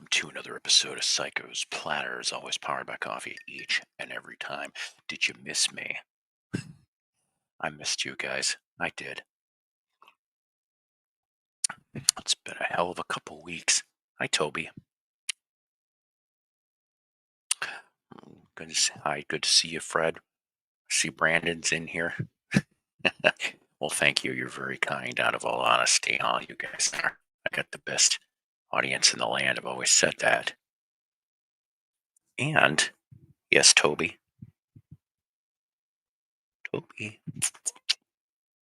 welcome to another episode of Psycho's Platters, always powered by coffee each and every time. Did you miss me? I missed you guys. I did. It's been a hell of a couple weeks. Hi, Toby. Good to see, hi, good to see you, Fred. See Brandon's in here. Well, thank you. You're very kind, out of all honesty. All you guys are. I got the best audience in the land. I've always said that. And, yes, Toby. Toby.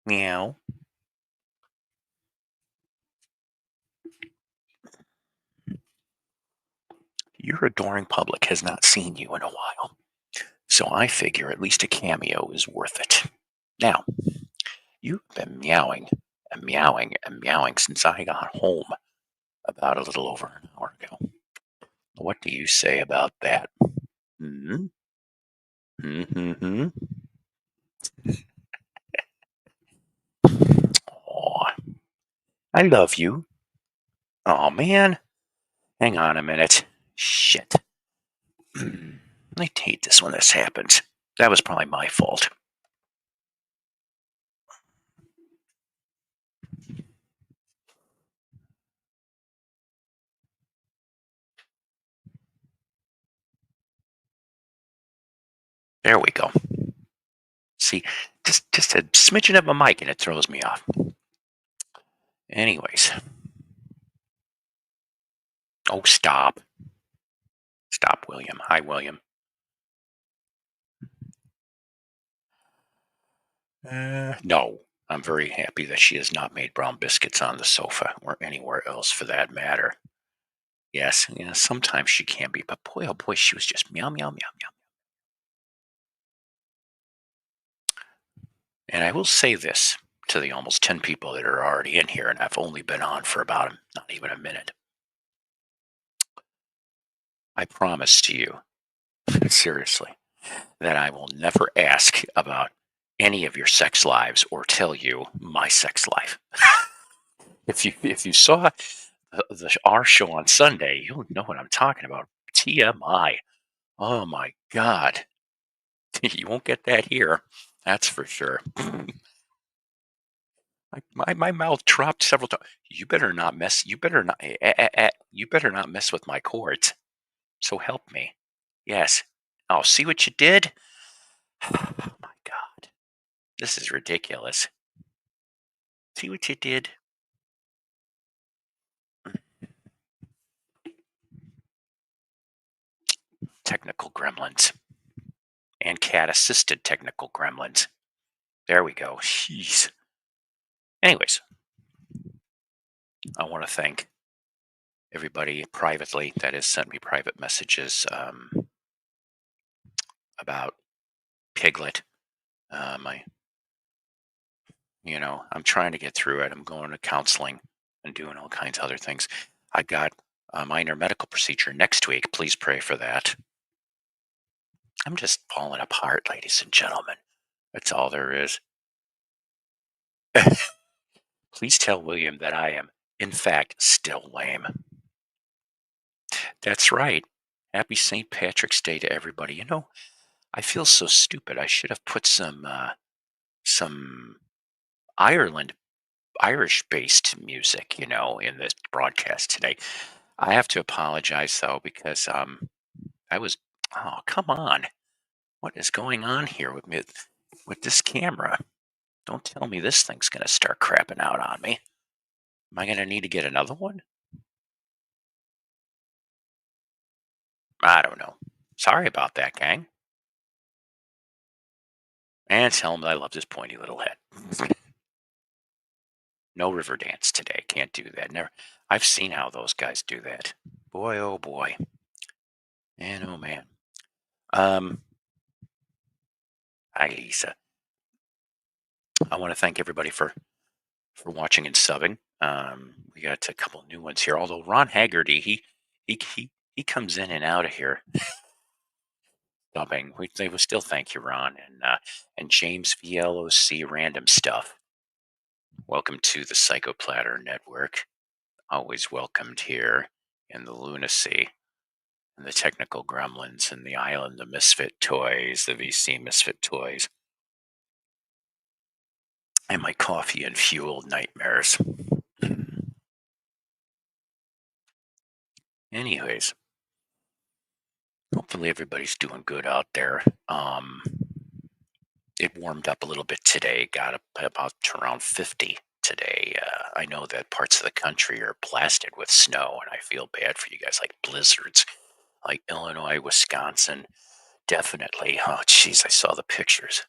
Meow. Your adoring public has not seen you in a while. So I figure at least a cameo is worth it. Now, you've been meowing and meowing and meowing since I got home about a little over an hour ago. What do you say about that? Hmm? Hmm. Aw, I love you. Oh man. Hang on a minute. Shit. I hate this when this happens. That was probably my fault. There we go. See, just a smidgen of my mic and it throws me off. Anyways. Oh, stop. Stop, William. Hi, William. No. I'm very happy that she has not made brown biscuits on the sofa or anywhere else for that matter. Yes, sometimes she can be, but boy, oh boy, she was just meow, meow, meow, meow. And I will say this to the almost 10 people that are already in here, and I've only been on for about not even a minute. I promise to you, seriously, that I will never ask about any of your sex lives or tell you my sex life. If you saw our show on Sunday, you'll know what I'm talking about. TMI. Oh my God. You won't get that here. That's for sure. My mouth dropped several times. You better not mess. You better not. You better not mess with my cords. So help me. Yes. Oh, see what you did? Oh my God. This is ridiculous. See what you did? Technical gremlins. And cat assisted technical gremlins. There we go. Jeez. Anyways, I want to thank everybody privately that has sent me private messages about Piglet. I, I'm trying to get through it. I'm going to counseling and doing all kinds of other things. I got a minor medical procedure next week. Please pray for that. I'm just falling apart, ladies and gentlemen. That's all there is. Please tell William that I am, in fact, still lame. That's right. Happy St. Patrick's Day to everybody. I feel so stupid. I should have put some Ireland Irish-based music, in this broadcast today. I have to apologize though because I was oh, come on. What is going on here with this camera? Don't tell me this thing's going to start crapping out on me. Am I going to need to get another one? I don't know. Sorry about that, gang. And tell him that I love this pointy little head. No river dance today. Can't do that. Never. I've seen how those guys do that. Boy, oh boy. And oh man. Um, Hi Lisa. I want to thank everybody for watching and subbing. We got a couple new ones here. Although Ron Haggerty, he comes in and out of here subbing. They will still thank you, Ron, and James VLOC Random Stuff. Welcome to the Psycho Platter Network. Always welcomed here in the Lunacy, and the Technical Gremlins, and the Island of Misfit Toys, the VC Misfit Toys, and my coffee-and-fueled nightmares. Anyways, hopefully everybody's doing good out there. It warmed up a little bit today, got up about to around 50 today. I know that parts of the country are blasted with snow, and I feel bad for you guys, like blizzards, like Illinois, Wisconsin. Definitely. Oh, jeez, I saw the pictures.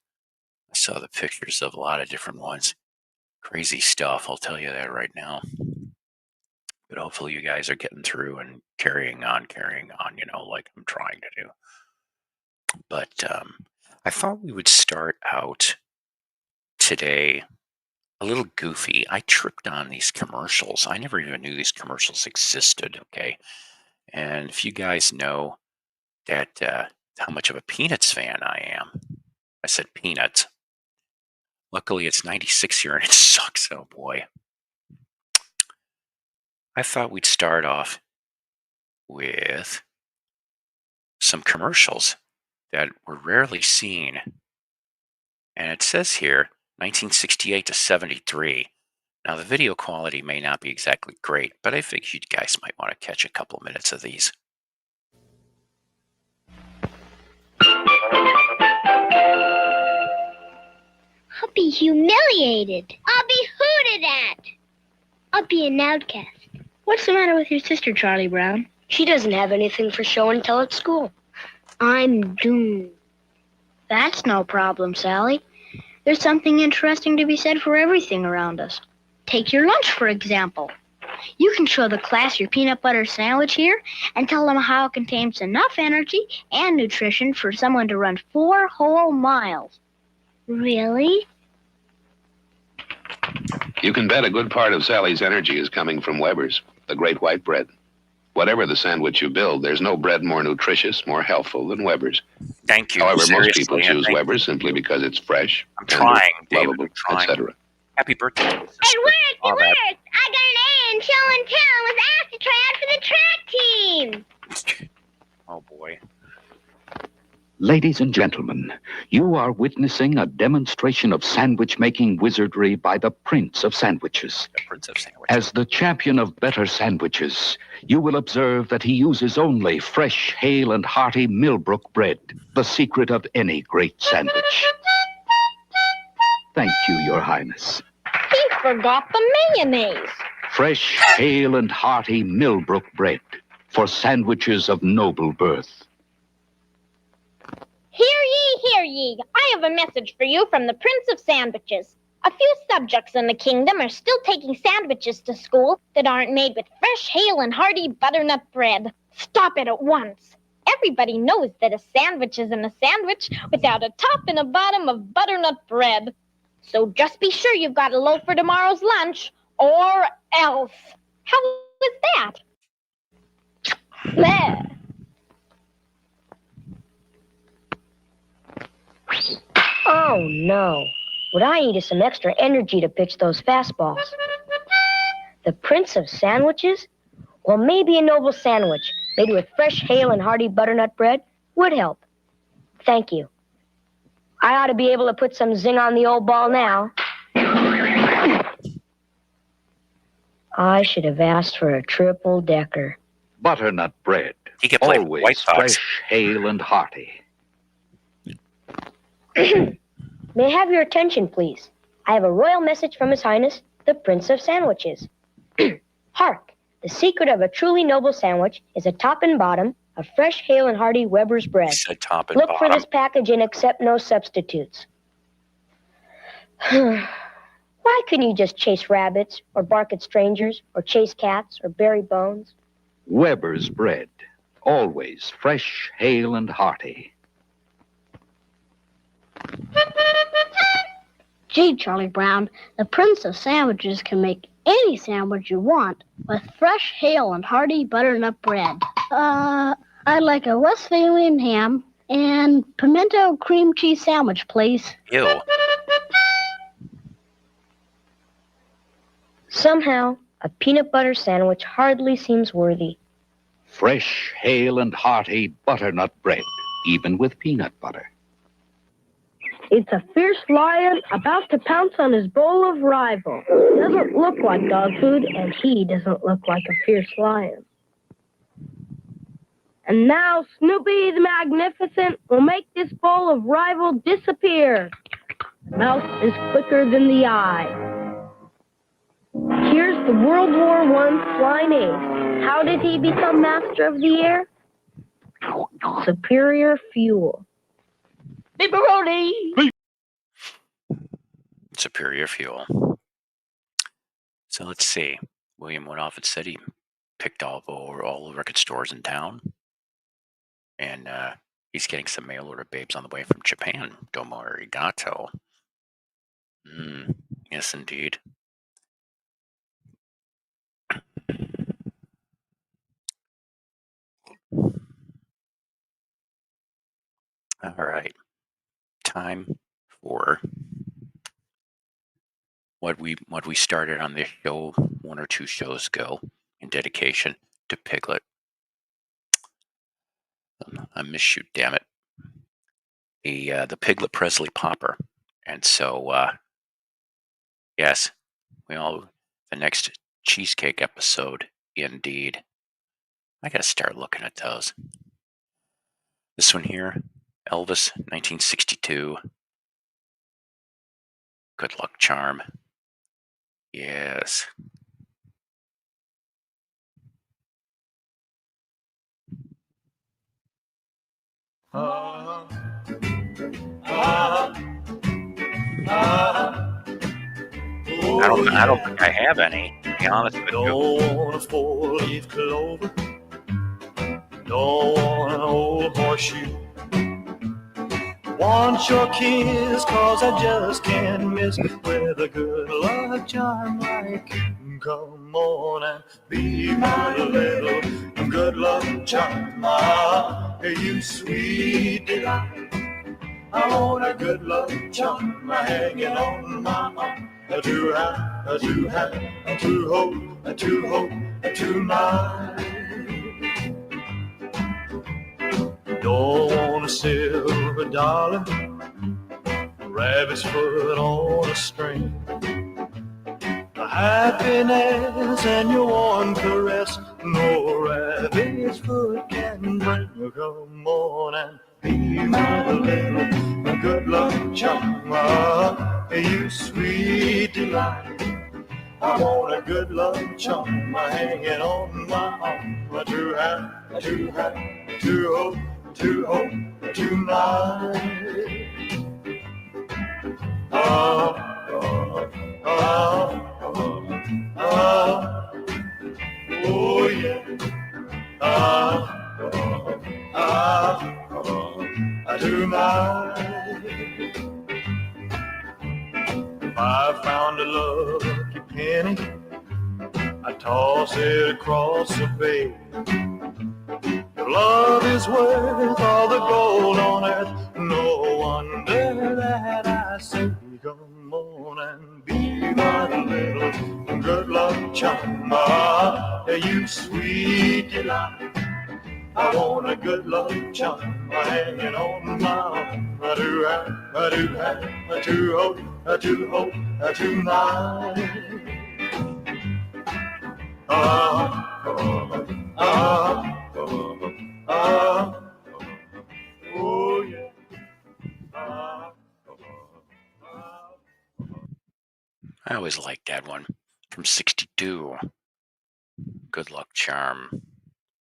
I saw the pictures of a lot of different ones. Crazy stuff, I'll tell you that right now. But hopefully you guys are getting through and carrying on, like I'm trying to do. But I thought we would start out today a little goofy. I tripped on these commercials. I never even knew these commercials existed, okay? And if you guys know that how much of a Peanuts fan I am, I said Peanuts. Luckily, it's 96 here and it sucks, oh boy. I thought we'd start off with some commercials that were rarely seen. And it says here, 1968 to 73. Now, the video quality may not be exactly great, but I figured you guys might want to catch a couple minutes of these. I'll be humiliated. I'll be hooted at. I'll be an outcast. What's the matter with your sister, Charlie Brown? She doesn't have anything for show and tell at school. I'm doomed. That's no problem, Sally. There's something interesting to be said for everything around us. Take your lunch, for example. You can show the class your peanut butter sandwich here and tell them how it contains enough energy and nutrition for someone to run 4 whole miles. Really? You can bet a good part of Sally's energy is coming from Weber's, the great white bread. Whatever the sandwich you build, there's no bread more nutritious, more healthful than Weber's. Thank you. However, Seriously, most people choose Weber's simply because it's fresh, I'm trying, David, lovable, I'm trying. etc. Happy birthday. It worked! It worked! I got an A in show and tell and was asked to try out for the track team. Oh, boy. Ladies and gentlemen, you are witnessing a demonstration of sandwich-making wizardry by the Prince of Sandwiches. The Prince of Sandwiches. As the champion of better sandwiches, you will observe that he uses only fresh, hale, and hearty Millbrook bread, the secret of any great sandwich. Thank you, Your Highness. He forgot the mayonnaise. Fresh, hale, and hearty Millbrook bread for sandwiches of noble birth. Hear ye. I have a message for you from the Prince of Sandwiches. A few subjects in the kingdom are still taking sandwiches to school that aren't made with fresh, hale, and hearty butternut bread. Stop it at once. Everybody knows that a sandwich isn't a sandwich without a top and a bottom of butternut bread. So just be sure you've got a loaf for tomorrow's lunch, or else. How was that? Bleh. Oh, no. What I need is some extra energy to pitch those fastballs. The Prince of Sandwiches? Well, maybe a noble sandwich made with fresh, hale, and hearty butternut bread would help. Thank you. I ought to be able to put some zing on the old ball now. I should have asked for a triple-decker. Butternut bread. He could play Always White Sox. fresh, hale, and hearty. May I have your attention, please? I have a royal message from His Highness, the Prince of Sandwiches. Hark! The secret of a truly noble sandwich is a top and bottom of fresh, hale, and hearty Weber's bread. He said top and Look bottom. for this package and accept no substitutes. Why couldn't you just chase rabbits, or bark at strangers, or chase cats, or bury bones? Weber's bread. Always fresh, hale, and hearty. Gee, Charlie Brown, the Prince of Sandwiches can make any sandwich you want with fresh, hale, and hearty butternut bread. I'd like a Westphalian ham and pimento cream cheese sandwich, please. Ew. Somehow, a peanut butter sandwich hardly seems worthy. fresh, hale, and hearty butternut bread, even with peanut butter. It's a fierce lion about to pounce on his bowl of rival. Doesn't look like dog food, and he doesn't look like a fierce lion. And now Snoopy the Magnificent will make this bowl of rival disappear. The mouth is quicker than the eye. Here's the World War I flying ace. How did he become master of the air? Superior fuel. Pepperoni! Superior fuel. So let's see. William went off and said he picked all the record stores in town. And he's getting some mail order babes on the way from Japan. Domo arigato. Yes, indeed. All right. Time for what we started on this show 1 or 2 shows ago in dedication to Piglet. I miss you, damn it. The Piglet Presley Popper. And so yes, the next cheesecake episode, indeed. I gotta start looking at those. This one here, Elvis, 1962. Good Luck Charm. Yes. I don't think I have any, to be honest with you. Don't want a 4-leaf clover. Don't want an old horseshoe. Want your kiss, cause I just can't miss with a good luck charm like you. Come on and be my little good luck charm. You sweet delight. I want a good luck charm hanging on my arm. To have, to hope, tonight. Don't want a silver dollar, a rabbit's foot on a string. The happiness and your warm caress, no rabbit's foot can bring. Come on and be my little good luck charm. You sweet delight. I want a good luck charm hanging on my arm. To have, to hope, tonight. Oh yeah. Tonight. If I found a lucky penny, I toss it across the bay. Your love is worth all the gold on earth. No wonder that I say, come on and be my little good luck charm. You sweet delight. I want a good luck charm hanging on my arm. I do have, to hope, tonight. Oh yeah. I always liked that one from 62. Good Luck Charm.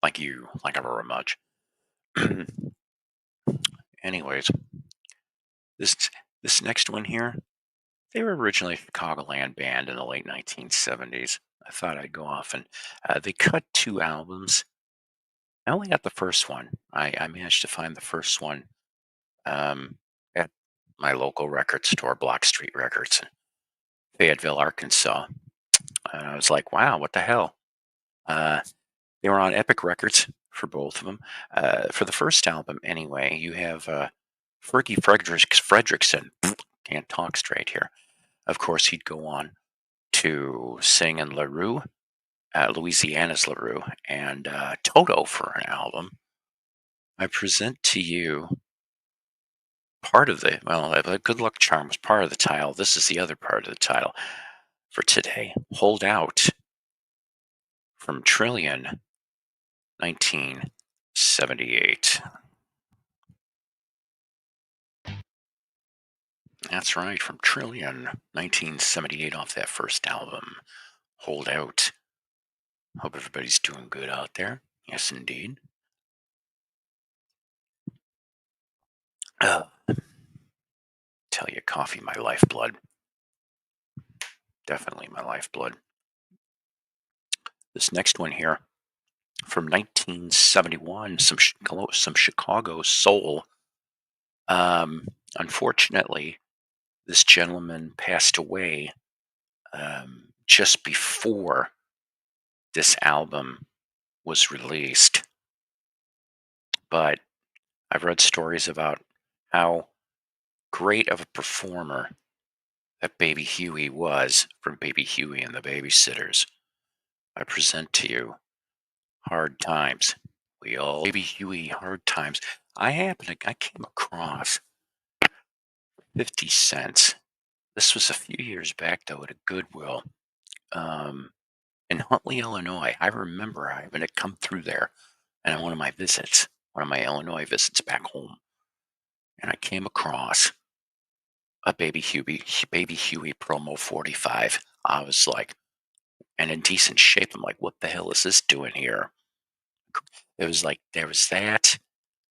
Like you, like I very much. Anyways, this next one here, they were originally a Chicagoland band in the late 1970s. I thought I'd go off and they cut 2 albums. I only got the first one. I managed to find the first one at my local record store, Block Street Records, in Fayetteville, Arkansas. And I was like, wow, what the hell? They were on Epic Records for both of them. For the first album, anyway, you have Fergie Fredrickson. Can't talk straight here. Of course, he'd go on to sing in La Rue. Louisiana's LaRue, and Toto for an album. I present to you part of the, Good Luck Charm was part of the title. This is the other part of the title for today. Hold Out from Trillion, 1978. That's right, from Trillion, 1978, off that first album, Hold Out. Hope everybody's doing good out there. Yes, indeed. Tell you, coffee, my lifeblood. Definitely my lifeblood. This next one here, from 1971, some Chicago soul. Unfortunately, this gentleman passed away just before this album was released. But I've read stories about how great of a performer that Baby Huey was from Baby Huey and the Babysitters. I present to you Hard Times. Baby Huey, Hard Times. I came across 50 cents. This was a few years back, though, at a Goodwill in Huntley, Illinois. I remember having it come through there and on one of my Illinois visits back home. And I came across a Baby Huey promo 45. I was like, and in decent shape. I'm like, what the hell is this doing here? It was like, there was that,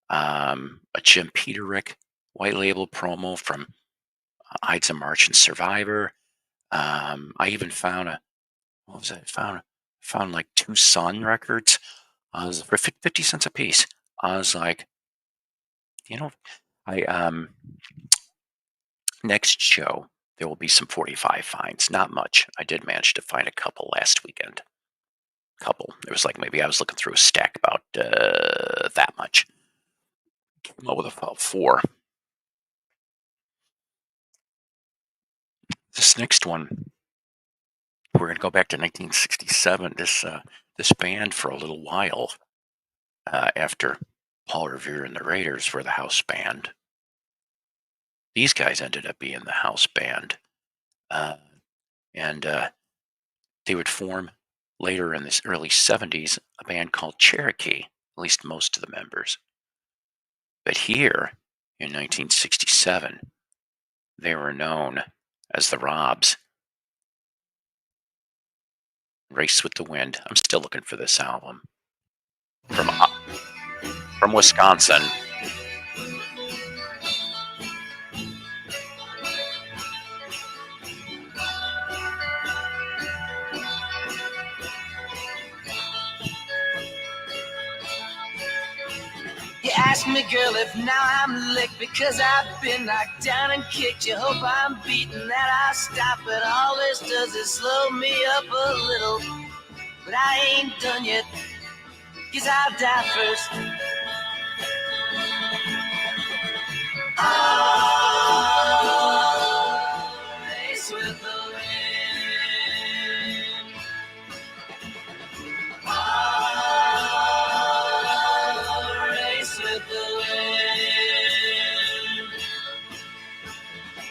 a Jim Peterick white label promo from Ides of March and Survivor. I even found found like 2 Sun records. For 50 cents a piece. I was like, next show there will be some 45 finds. Not much. I did manage to find a couple last weekend. It was like maybe I was looking through a stack about that much. Came up with about 4. This next one, we're going to go back to 1967. This band, for a little while after Paul Revere and the Raiders were the house band, these guys ended up being the house band, and they would form later in the early 70s a band called Cherokee, at least most of the members. But here in 1967, they were known as the Robs. Race with the Wind. I'm still looking for this album. From Wisconsin. You ask me, girl, if now I'm licked because I've been knocked down and kicked. You hope I'm beaten, that I'll stop, but all this does is slow me up a little. But I ain't done yet, 'cause I'll die first. Race with the wind. Race with the wind.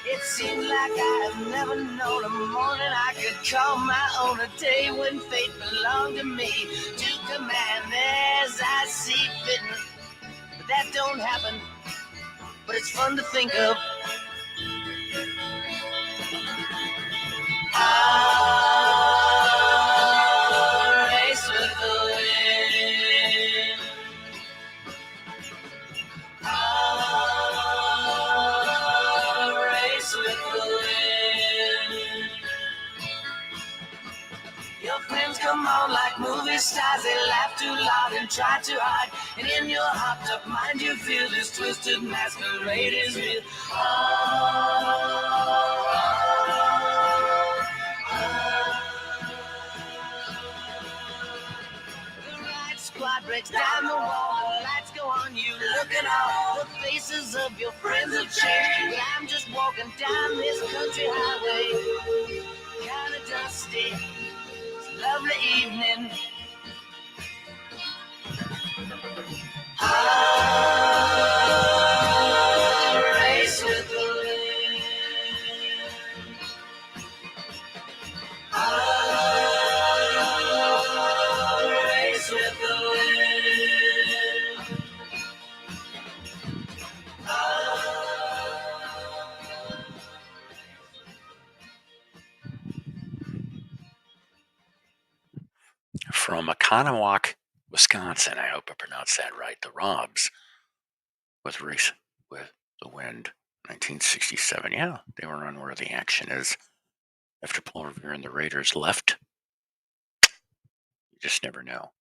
It seems like I have never known a morning I could call my own, a day when fate belonged to me, to command as I see fitting. But that don't happen, but it's fun to think of. Race with the wind. Race with the wind. Your friends come on like movie stars. They laugh too loud and try too hard. And in your hopped up mind you feel this twisted masquerade is real. The right squad breaks down the wall. The lights go on you looking out. The faces of your friends have changed. But I'm just walking down this country highway, kinda dusty. lovely evening. Race with the wind. Race with the wind. From Oconomowoc, Wisconsin. I hope I pronounced that right. The Robs with Race with the Wind, 1967. Yeah, they were on Where the Action Is. After Paul Revere and the Raiders left, you just never know,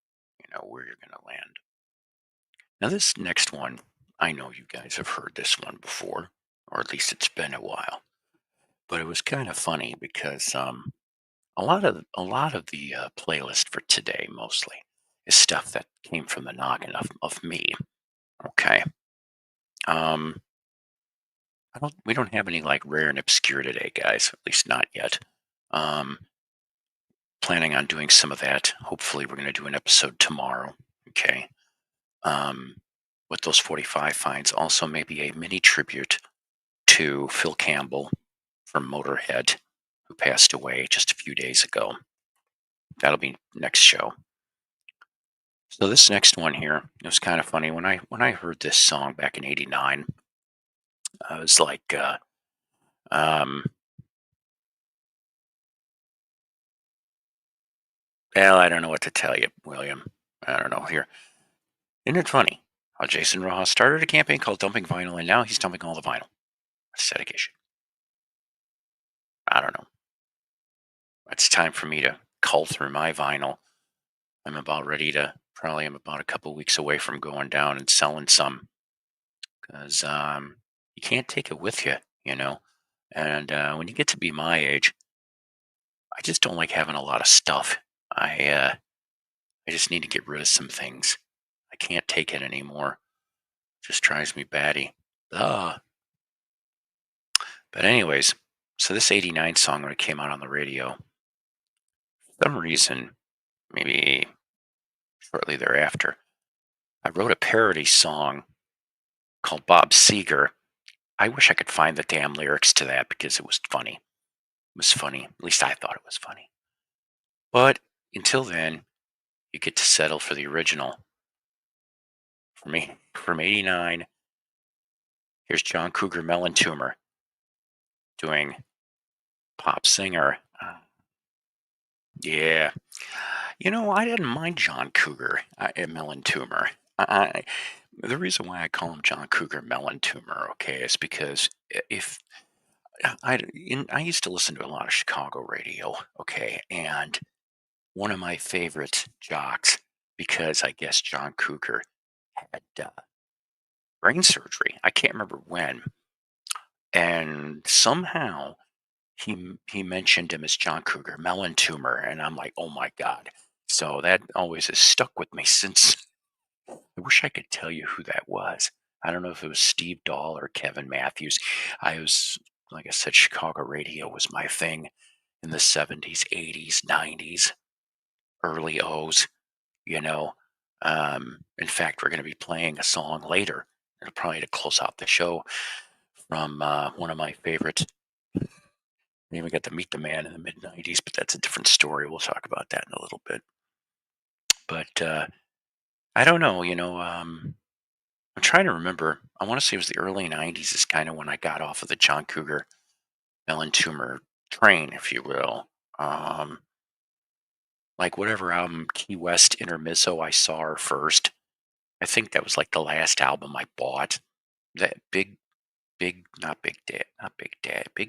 where you're going to land. Now, this next one, I know you guys have heard this one before, or at least it's been a while. But it was kind of funny because a lot of the playlist for today mostly is stuff that came from the noggin of me. Okay. We don't have any like rare and obscure today, guys. At least not yet. Planning on doing some of that. Hopefully, we're going to do an episode tomorrow. Okay. With those 45 finds, also maybe a mini tribute to Phil Campbell from Motorhead, who passed away just a few days ago. That'll be next show. So this next one here, it was kind of funny when I heard this song back in '89. I was like, well, I don't know what to tell you, William. I don't know here. Isn't it funny how Jason Rojas started a campaign called Dumping Vinyl, and now he's dumping all the vinyl? That's dedication. I don't know. It's time for me to cull through my vinyl. I'm about a couple weeks away from going down and selling some, because you can't take it with you, And when you get to be my age, I just don't like having a lot of stuff. I just need to get rid of some things. I can't take it anymore. Just drives me batty. But anyways, so this '89 song, when it came out on the radio, for some reason, maybe shortly thereafter, I wrote a parody song called Bob Seger. I wish I could find the damn lyrics to that because it was funny. It was funny. At least I thought it was funny. But until then, you get to settle for the original. For me, from '89, here's John Cougar Mellencumber doing Pop Singer. Yeah. I didn't mind John Cougar Mellencumber. The reason why I call him John Cougar Mellencumber, okay, is because if I used to listen to a lot of Chicago radio, okay, and one of my favorite jocks, because I guess John Cougar had brain surgery. I can't remember when, and somehow he mentioned him as John Cougar Mellencumber, and I'm like, oh my god! So that always has stuck with me since. I wish I could tell you who that was. I don't know if it was Steve Dahl or Kevin Matthews. Like I said, Chicago radio was my thing in the 70s, 80s, 90s, early O's, In fact, we're going to be playing a song later, probably to close out the show, from one of my favorites. I even got to meet the man in the mid 90s, but that's a different story. We'll talk about that in a little bit. But I don't know, I'm trying to remember. I want to say it was the early 90s is kind of when I got off of the John Cougar Mellencumber train, if you will. Like whatever album, Key West Intermezzo, I saw her first. I think that was like the last album I bought. That Big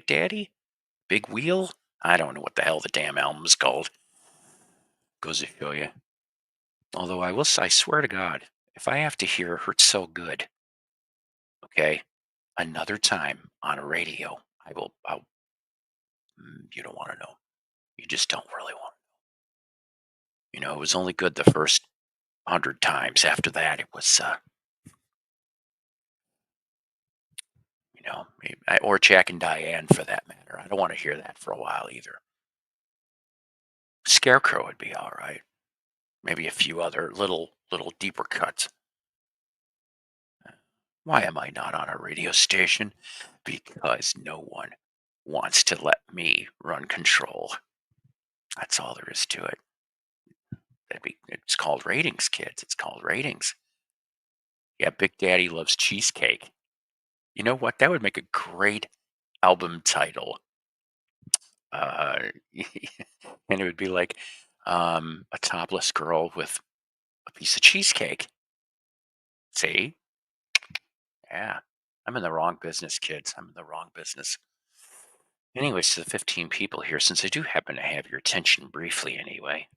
Daddy? Big Wheel? I don't know what the hell the damn album is called. Goes to show you. Although I swear to God, if I have to hear Hurt So Good, okay, another time on a radio, you don't want to know. You just don't really want to know. It was only good the first 100 times. After that, it was, or Jack and Diane for that matter. I don't want to hear that for a while either. Scarecrow would be all right. Maybe a few other little deeper cuts. Why am I not on a radio station? Because no one wants to let me run control. That's all there is to it. It's called ratings, kids. It's called ratings. Yeah, Big Daddy Loves Cheesecake. You know what? That would make a great album title. And it would be like a topless girl with a piece of cheesecake. See? Yeah. I'm in the wrong business, kids. I'm in the wrong business. Anyways, to the 15 people here, since I do happen to have your attention briefly anyway,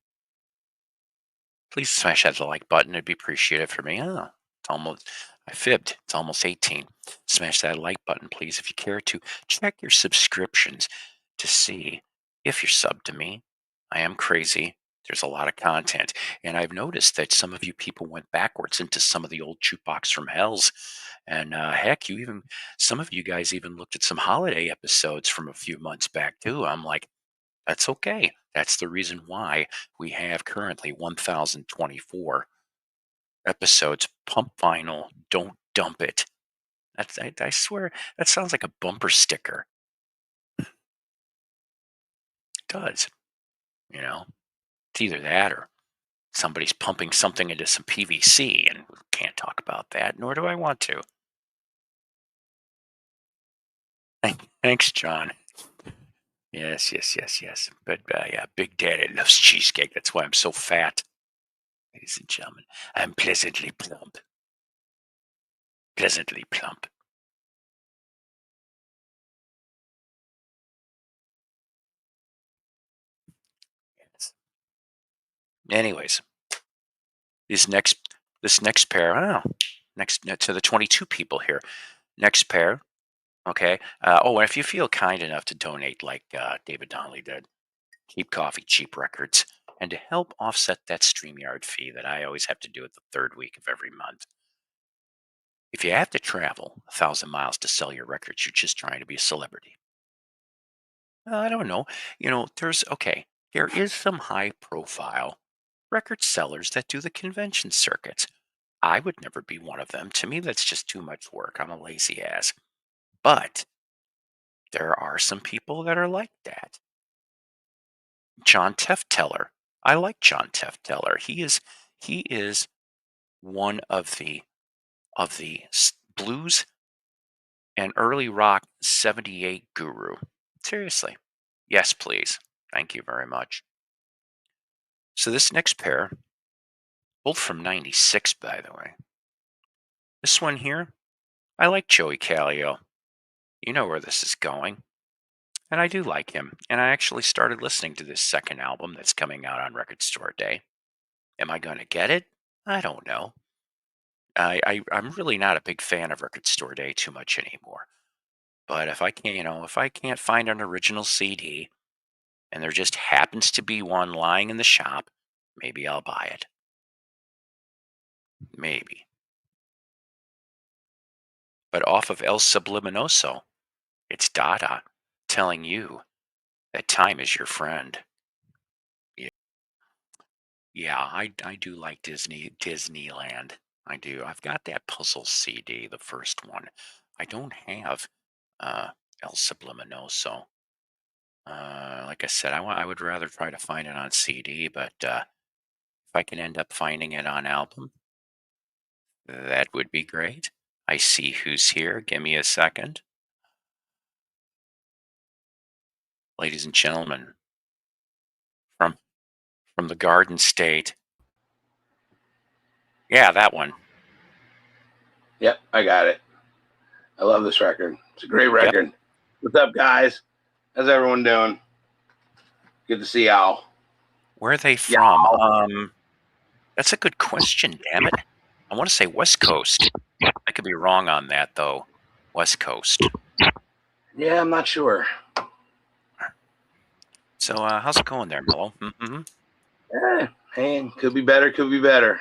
please smash that like button. It'd be appreciated for me. Oh, it's almost, I fibbed. It's almost 18. Smash that like button, please, if you care to. Check your subscriptions to see if you're subbed to me. I am crazy. There's a lot of content. And I've noticed that some of you people went backwards into some of the old Jukebox from Hells. And heck, some of you guys even looked at some holiday episodes from a few months back too. I'm like, that's okay. That's the reason why we have currently 1,024 episodes. Pump vinyl, don't dump it. I swear, that sounds like a bumper sticker. It does. It's either that or somebody's pumping something into some PVC, and we can't talk about that, nor do I want to. Thanks, John. Yes. But yeah, Big Daddy loves cheesecake. That's why I'm so fat. Ladies and gentlemen, I'm pleasantly plump. Pleasantly plump. Yes. Anyways, this next pair, next to the 22 people here. Next pair, okay. And if you feel kind enough to donate like David Donnelly did, Keep Coffee, Cheap Records, and to help offset that StreamYard fee that I always have to do at the third week of every month. If you have to travel 1,000 miles to sell your records, you're just trying to be a celebrity. I don't know. There is some high profile record sellers that do the convention circuits. I would never be one of them. To me, that's just too much work. I'm a lazy ass. But there are some people that are like that. John Tefteller. I like John Tefteller. He is one of the blues and early rock 78 guru. Seriously. Yes, please. Thank you very much. So this next pair, both from 96, by the way. This one here, I like Joey Callio. You know where this is going. And I do like him. And I actually started listening to this second album that's coming out on Record Store Day. Am I going to get it? I don't know. I'm really not a big fan of Record Store Day too much anymore. But if I can't find an original CD and there just happens to be one lying in the shop, maybe I'll buy it. Maybe. But off of El Subliminoso, it's Dada telling you that time is your friend. Yeah, I do like Disneyland. I do. I've got that Puzzle CD, the first one. I don't have El Subliminoso. Like I said, I would rather try to find it on CD, but if I can end up finding it on album, that would be great. I see who's here. Give me a second. Ladies and gentlemen, from the Garden State. Yeah, that one. Yep, I got it. I love this record. It's a great record. Yep. What's up, guys? How's everyone doing? Good to see y'all. Where are they from? That's a good question, damn it. I want to say West Coast. I could be wrong on that, though. West Coast. Yeah, I'm not sure. So, how's it going there, Mello? Mm-hmm. Hey, could be better,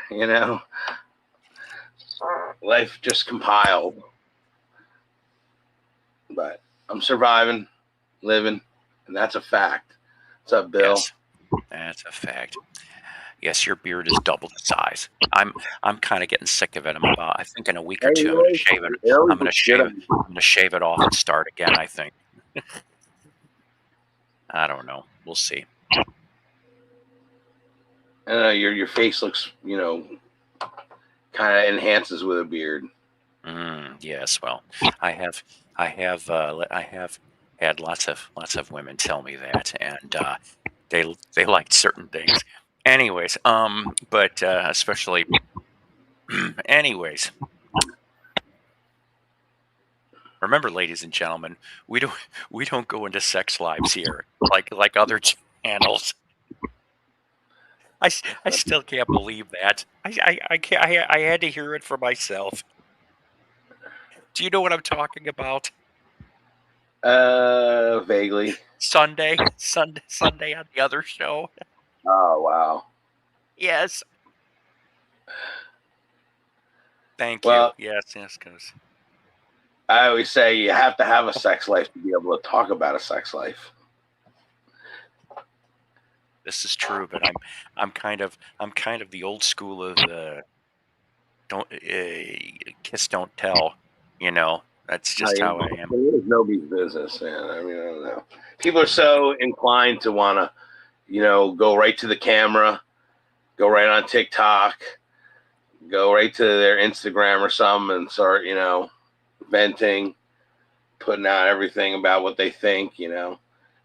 Life just compiled. But I'm surviving, living, and that's a fact. What's up, Bill? Yes. That's a fact. Yes, your beard is double the size. I'm kind of getting sick of it. I think in a week or two, I'm going to shave it. I'm going to shave it off and start again. I think. I don't know. We'll see. Your face looks, kind of enhances with a beard. Yes. Well, I have had lots of women tell me that, and they liked certain things. Anyways, but especially, anyways. Remember, ladies and gentlemen, we don't go into sex lives here like other channels. I still can't believe that. I can't. I had to hear it for myself. Do you know what I'm talking about? Vaguely. Sunday on the other show. Oh, wow. Yes. Thank Well, you. Yes, because I always say you have to have a sex life to be able to talk about a sex life. this is true, but I'm kind of the old school of don't kiss, don't tell. That's just how I am. It is nobody's business, man. I mean, I don't know. People are so inclined to want to, go right to the camera, go right on TikTok, go right to their Instagram or something and start, venting, putting out everything about what they think, Not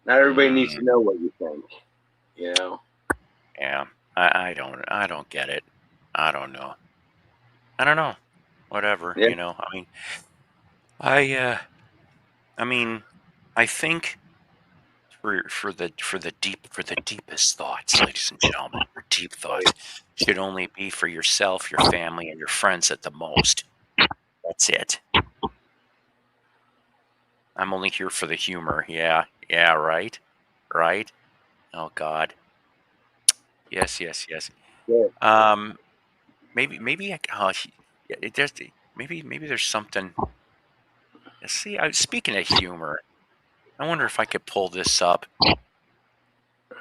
everybody needs to know what you think, Yeah, I don't get it. I don't know. Whatever, Yeah. I mean, I think for the deepest thoughts, ladies and gentlemen, for deep thoughts should only be for yourself, your family, and your friends at the most. That's it. I'm only here for the humor. Yeah, right. Oh God. Yes. Yeah. Maybe maybe there's something. See, speaking of humor, I wonder if I could pull this up.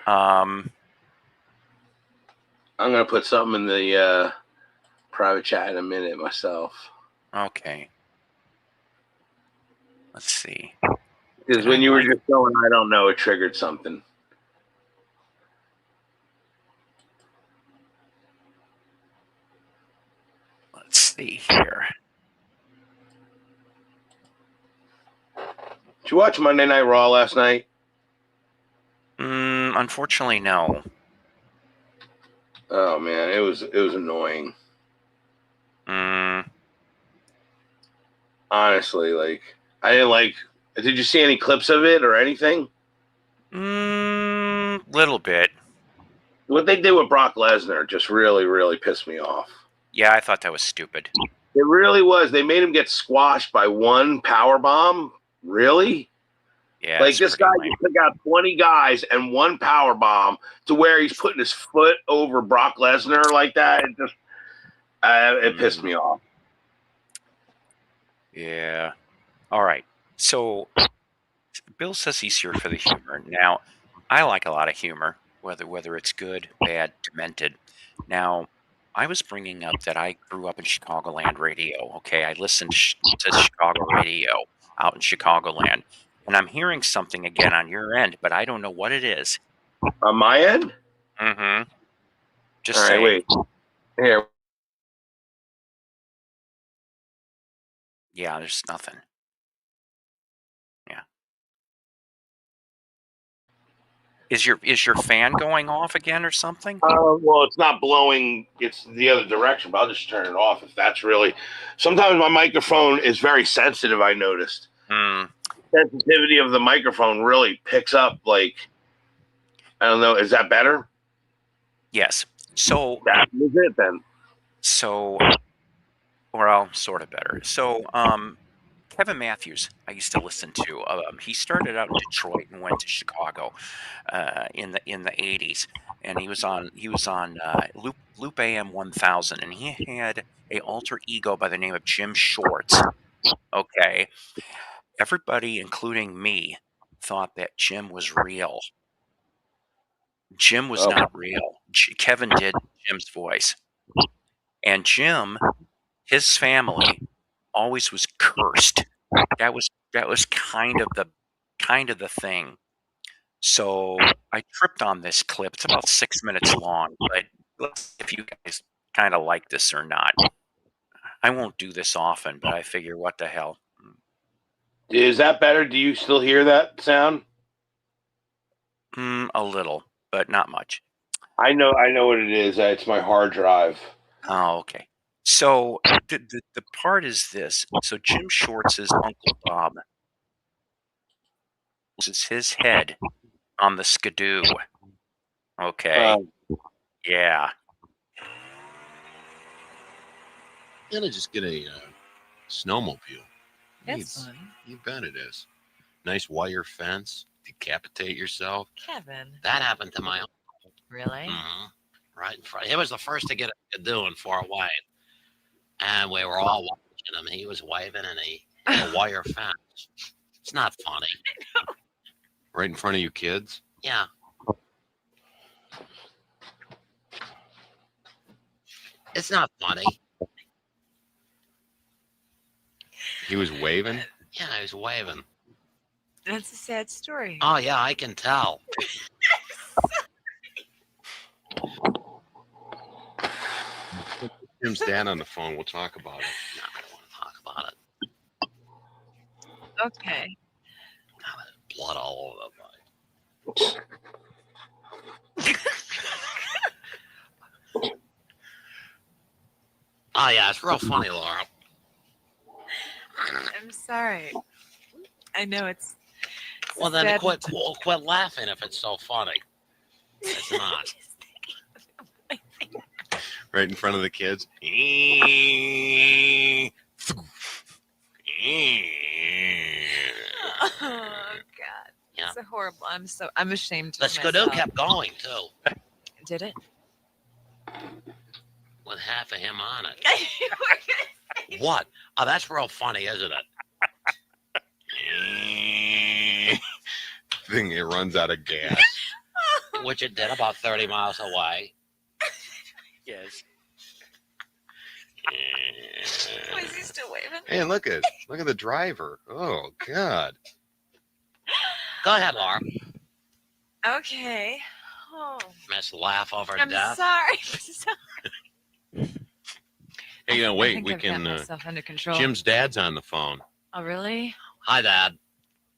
I'm gonna put something in the private chat in a minute myself. Okay. Let's see. Because when you were just going, I don't know, it triggered something. Let's see here. Did you watch Monday Night Raw last night? Unfortunately, no. Oh man, it was annoying. Honestly, I didn't like. Did you see any clips of it or anything? Little bit. What they did with Brock Lesnar just really, really pissed me off. Yeah, I thought that was stupid. It really was. They made him get squashed by one power bomb. Really? Yeah. This guy took out 20 guys and one power bomb to where he's putting his foot over Brock Lesnar like that. It just it pissed me off. Yeah. All right. So Bill says he's here for the humor. Now, I like a lot of humor, whether it's good, bad, demented. Now, I was bringing up that I grew up in Chicagoland radio. Okay, I listened to Chicago radio out in Chicagoland, and I'm hearing something again on your end, but I don't know what it is. On my end? Mm-hmm. Just all right, saying. wait. Here. Yeah, there's nothing. Yeah. Is your fan going off again or something? Well, it's not blowing. It's the other direction, but I'll just turn it off if that's really. Sometimes my microphone is very sensitive, I noticed. Sensitivity of the microphone really picks up, I don't know. Is that better? Yes. So that is it then. So, well, sort of better. So, Kevin Matthews, I used to listen to. He started out in Detroit and went to Chicago in the 80s, and he was on Loop AM 1000, and he had a alter ego by the name of Jim Shorts. Okay, everybody, including me, thought that Jim was real. Jim was Oh. not real. Kevin did Jim's voice. And Jim, his family always was cursed. That was kind of the thing. So I tripped on this clip. It's about 6 minutes long, but let's see if you guys kind of like this or not. I won't do this often, but I figure, what the hell? Is that better? Do you still hear that sound? A little, but not much. I know what it is. It's my hard drive. Oh, okay. So the part is this. So Jim Shorts' Uncle Bob is his head on the skidoo. Okay. Yeah. Gotta just get a snowmobile. That's fun. You bet it is. Nice wire fence. Decapitate yourself. Kevin. That happened to my uncle. Really? Mm-hmm. Right in front. He was the first to get a skidoo in Fort Wayne. And we were all watching him. He was waving and he had a wire fence. It's not funny. Right in front of you kids. Yeah. It's not funny. He was waving. Yeah, he was waving. That's a sad story. Oh, yeah, I can tell. Jim's dad on the phone. We'll talk about it. No, I don't want to talk about it. Okay. Blood all over the place. Oh, yeah, it's real funny, Laura. I'm sorry. I know it's Well, then sad. quit laughing if it's so funny. It's not. Right in front of the kids. Oh God. Yeah. It's a horrible. I'm ashamed The of skidoo myself. kept going, too, Did it? with half of him on it. What? Oh, that's real funny, isn't it? Thing it runs out of gas. Which it did about 30 miles away. Yes. Was he still waving? Hey, look at the driver. Oh God. Go ahead, Laura. Okay. Oh, Miss Laugh over I'm death. sorry. Hey, I wait. think We I've got can. myself under control. Jim's dad's on the phone. Oh, really? Hi, Dad.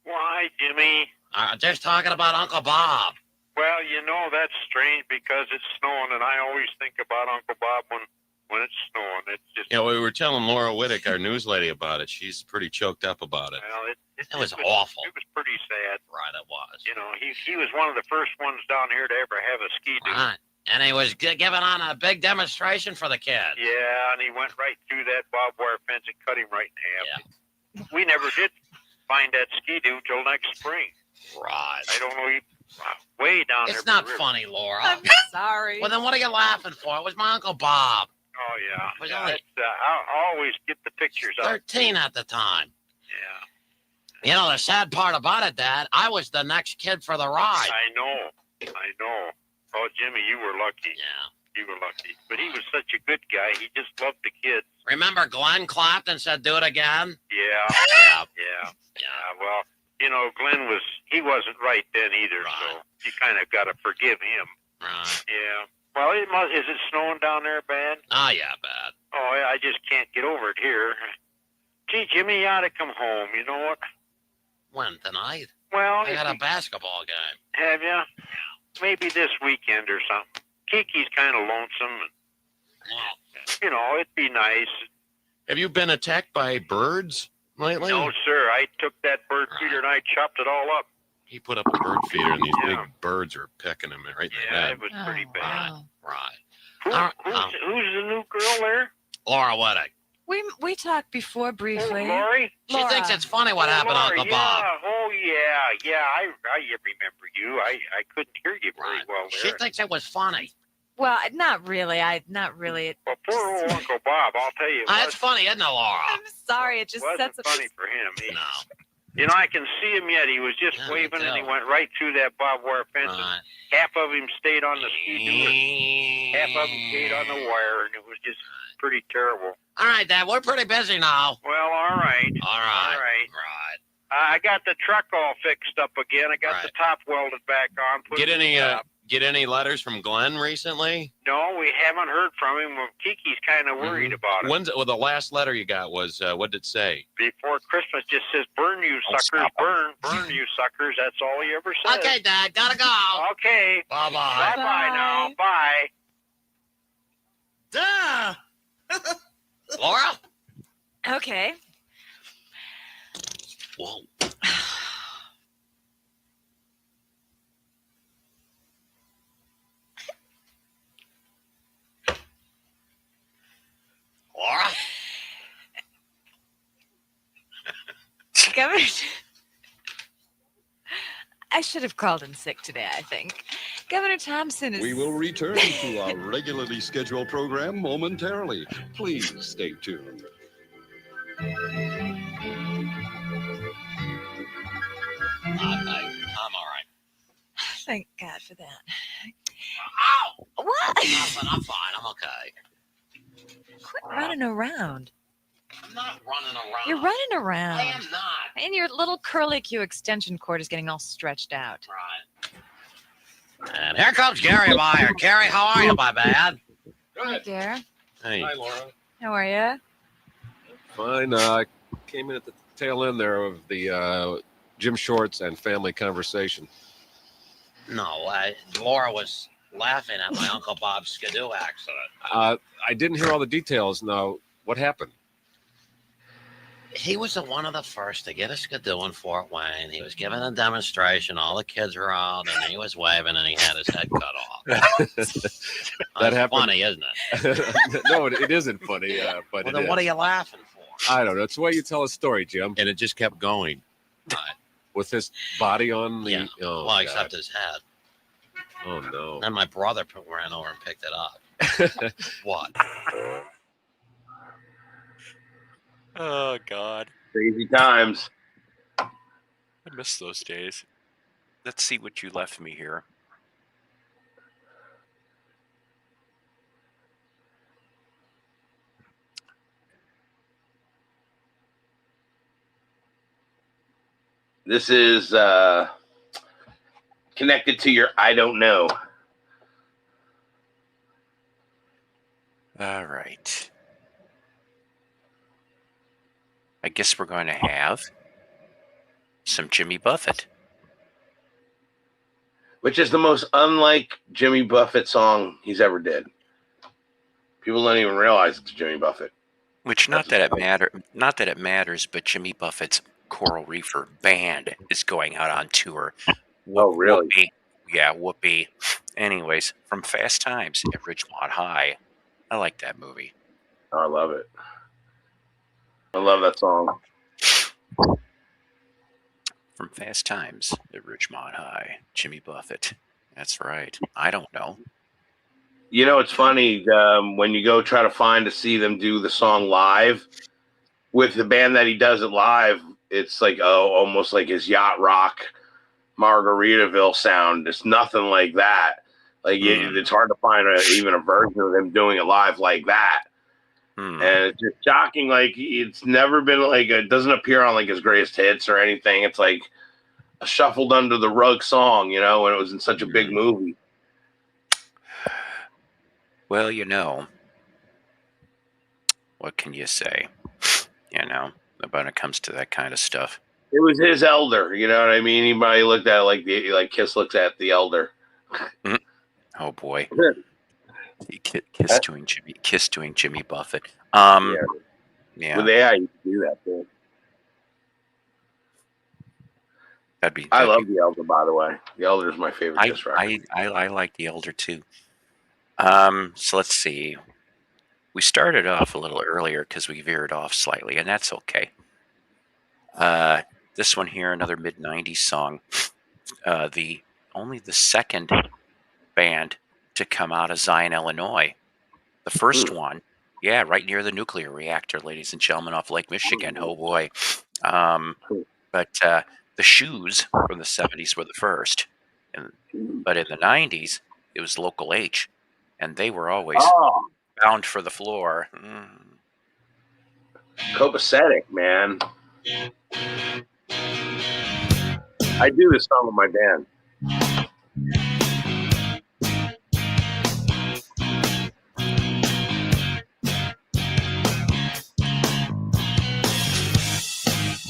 Why, Jimmy? Just talking about Uncle Bob. Well, you know, that's strange because it's snowing, and I always think about Uncle Bob when it's snowing. It's just, Yeah, we were telling Laura Whittick, our news lady, about it. She's pretty choked up about it. well, It was awful. It was pretty sad. Right, it was. You know, he was one of the first ones down here to ever have a ski doo. Right. And he was giving on a big demonstration for the kids. Yeah, and he went right through that barbed wire fence and cut him right in half. We never did find that ski doo till next spring. Right. I don't know, way down there. It's by not the river. funny, Laura. I'm sorry. Well, then what are you laughing for? It was my Uncle Bob. Oh, yeah. Was Yeah, only- it's, I always get the pictures out. 13 at the time. Yeah. You know, the sad part about it, Dad, I was the next kid for the ride. I know. Oh, Jimmy, you were lucky. Yeah. You were lucky. But he was such a good guy. He just loved the kids. Remember Glenn clapped and said, do it again? Yeah. Yeah. Well, you know, Glenn wasn't right then either, so you kind of got to forgive him. Right. Yeah. Well, is it snowing down there bad? Oh, yeah, bad. Oh, I just can't get over it here. Gee, Jimmy, you ought to come home. You know what? When? Tonight? Well, I got a basketball game. have you? Maybe this weekend or something. Kiki's kind of lonesome. And, you know, it'd be nice. Have you been attacked by birds lately? No, sir. I took that bird feeder and I chopped it all up. He put up a bird feeder, and these Yeah. big birds are pecking him right in the Yeah, head. it was pretty bad. Right. Who's the new girl there? Laura Whittick. We talked before briefly. Lori? She thinks it's funny what happened to Lori, Uncle Bob. Yeah. Oh, yeah. I remember you. I couldn't hear you very well there. She thinks it was funny. Well, not really. Not really. Well, poor old Uncle Bob, I'll tell you. It's funny, isn't it, Laura? I'm sorry. It just wasn't sets up. funny for him. No. You know, I can see him yet. He was just Yeah, me waving, and he too. went right through that barbed wire fence. And Right. half of him stayed on the ski-doo, and half of him stayed on the wire, and it was just pretty terrible. All right, Dad, we're pretty busy now. Well, all right. All right. Right. I got the truck all fixed up again. I got the top welded back on. Put Get it in the top. any letters from Glenn recently? No, we haven't heard from him. Well, Kiki's kind of worried about it. The last letter you got was what did it say? Before Christmas, just says, burn you suckers, burn you suckers. That's all he ever says. Okay, Dad, gotta go. Okay. Bye-bye. Bye-bye now. Bye. Duh. Laura? Okay. Whoa. Laura? Governor, I should have called in sick today, I think. Governor Thompson is... We will return to our regularly scheduled program momentarily. Please stay tuned. I'm all right. Thank God for that. Ow! What? Nothing, I'm fine. I'm okay. Quit running around. I'm not running around. You're running around. I am not. And your little curly Q extension cord is getting all stretched out. Right. And here comes Gary Meyer. Gary, how are you, my bad? Hi, Gare. Hey. Hi, Laura. How are you? Fine. I came in at the tail end there of the Jim Shorts and family conversation. No, Laura was laughing at my Uncle Bob's skidoo accident. I didn't hear all the details. Now, what happened? He was one of the first to get a skidoo in Fort Wayne. He was giving a demonstration. All the kids were out, and he was waving, and he had his head cut off. That happened. Funny, isn't it? No, it isn't funny. But Well, then what are you laughing for? I don't know. It's the way you tell a story, Jim. And it just kept going. With his body on the. Yeah. Oh, Well, God. except his head. Oh no. Then my brother ran over and picked it up. What? Oh, God. Crazy times. I miss those days. Let's see what you left me here. This is connected to your I don't know. All right. I guess we're going to have some Jimmy Buffett. Which is the most unlike Jimmy Buffett song he's ever did. People don't even realize it's Jimmy Buffett. Which not that it matters, but Jimmy Buffett's Coral Reefer band is going out on tour. Oh, really? Whoopee. Yeah, whoopee. Anyways, from Fast Times at Ridgemont High. I like that movie. Oh, I love it. I love that song. From Fast Times at Ridgemont High, Jimmy Buffett. That's right. I don't know. You know, it's funny when you go try to see them do the song live with the band that he does it live. It's like almost like his yacht rock Margaritaville sound. It's nothing like that. Like it's hard to find even a version of them doing it live like that. And it's just shocking. Like it's never been like it doesn't appear on like his greatest hits or anything. It's like a shuffled under the rug song, you know, and it was in such a big movie. Well, you know, what can you say? You know, when it comes to that kind of stuff. It was his elder, you know what I mean? Anybody looked at it like Kiss looks at the elder. Oh boy, Kiss doing Jimmy Buffett. Yeah. Well, I used to do that too. I love the elder, by the way. The elder is my favorite Kiss record. I like the elder too. So let's see. We started off a little earlier because we veered off slightly, and that's okay. This one here, another mid-90s song. Only the second band to come out of Zion, Illinois. The first one, right near the nuclear reactor, ladies and gentlemen, off Lake Michigan. Oh boy. But But the shoes from the 70s were the first. But in the 90s, it was Local H. And they were always bound for the floor. Copacetic, man. I do this song with my band.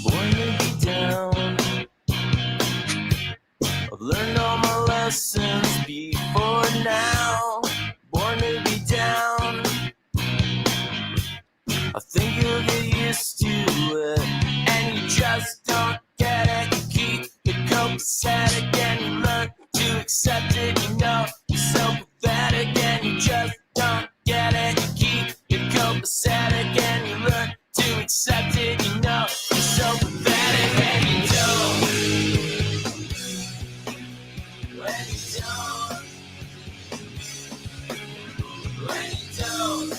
Born to be down. I've learned all my lessons before now. Born to be down. I think you'll get used to it, and you just don't get it. You keep it copacetic, and you learn to accept it. You know you're so pathetic, and you just don't get it. You keep it copacetic, and you learn to accept it. You know you're so pathetic, and you don't. When you don't. When you don't.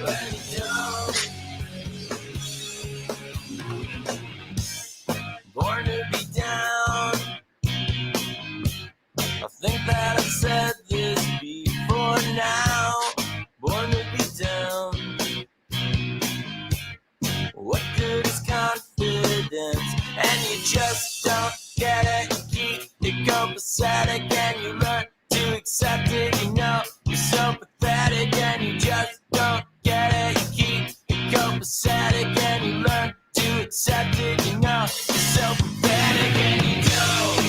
When you don't. Born to be down. I think that I've said this before now. Born to be down. What good is confidence? And you just don't get it. You keep it copacetic, and you learn to accept it. You know you're so pathetic, and you just don't get it. You keep it copacetic, and you learn to accept it. You know you're so pathetic, and you don't.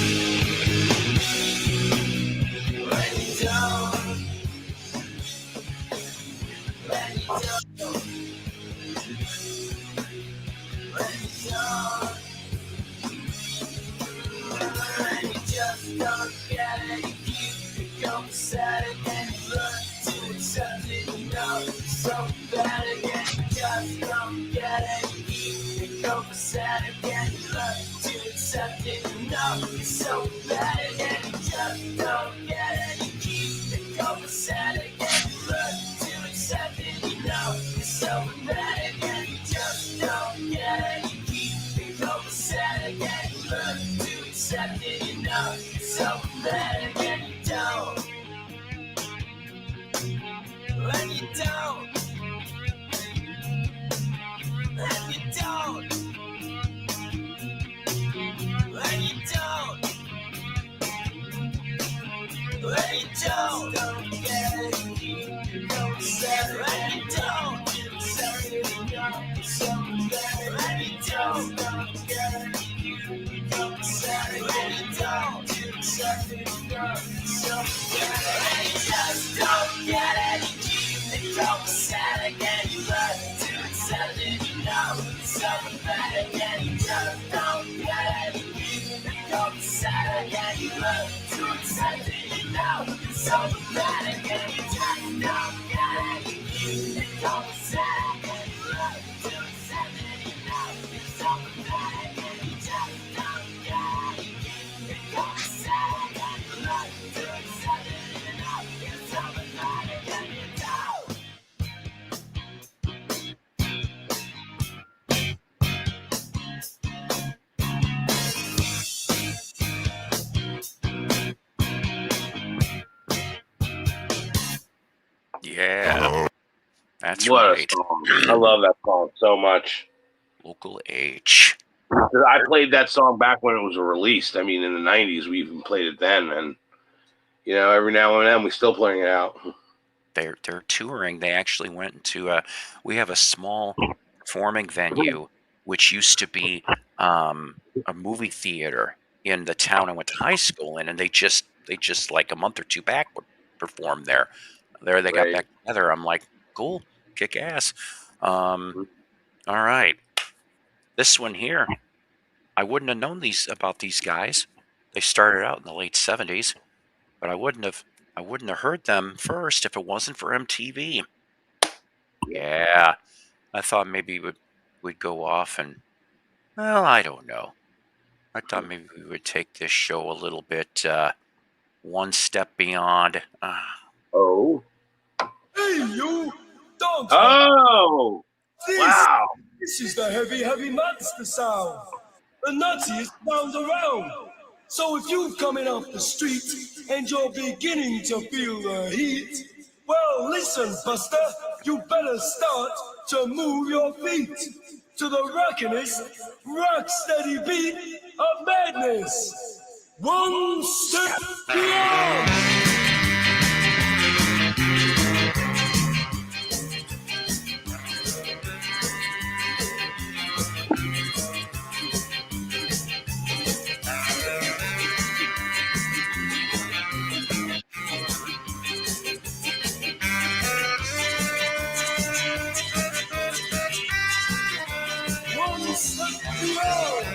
When you don't. When you don't. When you don't. When you just don't get it. You keep it copacetic, and you learn to accept it. You know you're so pathetic, and you just don't get it. You keep it copacetic, and you learn to accept it. You know you're so pathetic, and you just don't get it. You keep it copacetic, and you learn to accept it. You know you're so pathetic, and you just don't get it. You keep it copacetic, and you learn to accept it. You know you're so pathetic, and you don't. When you don't. When you don't. When you don't. When you don't get it, you don't accept it. When you don't accept it, you know so bad. When you don't get it, you don't accept it. When you don't accept it, you know so bad. When you just don't get it, you keep it copacetic, and you learn to accept it. You know so pathetic, and you just don't get it. You keep it copacetic, and you learn to accept it. You know so pathetic, and you just don't get it. You keep it copacetic, and you learn to accept it. You know so pathetic, and you just don't get it. You keep it copacetic, and you learn to accept it. You know you're so pathetic, and you don't. Yeah. That's What right. a song. I love that song so much. Local H. I played that song back when it was released. I mean, in the 90s, we even played it then. And, you know, every now and then we still playing it out. They're touring. They actually went into we have a small performing venue which used to be a movie theater in the town I went to high school in, and they just like a month or two back would perform there. There they got back together. I'm like, cool, kick ass. All right, this one here, I wouldn't have known about these guys. They started out in the late '70s, but I wouldn't have heard them first if it wasn't for MTV. Yeah, I thought maybe we'd go off and, well, I don't know. I thought maybe we would take this show a little bit one step beyond. Oh. Hey, you! Don't! Oh! Wow! This is the heavy, heavy monster sound. The nuttiest sound around. So if you're coming off the street and you're beginning to feel the heat, well, listen, Buster, you better start to move your feet to the rockinest, rock-steady beat of madness. One step beyond. One step beyond.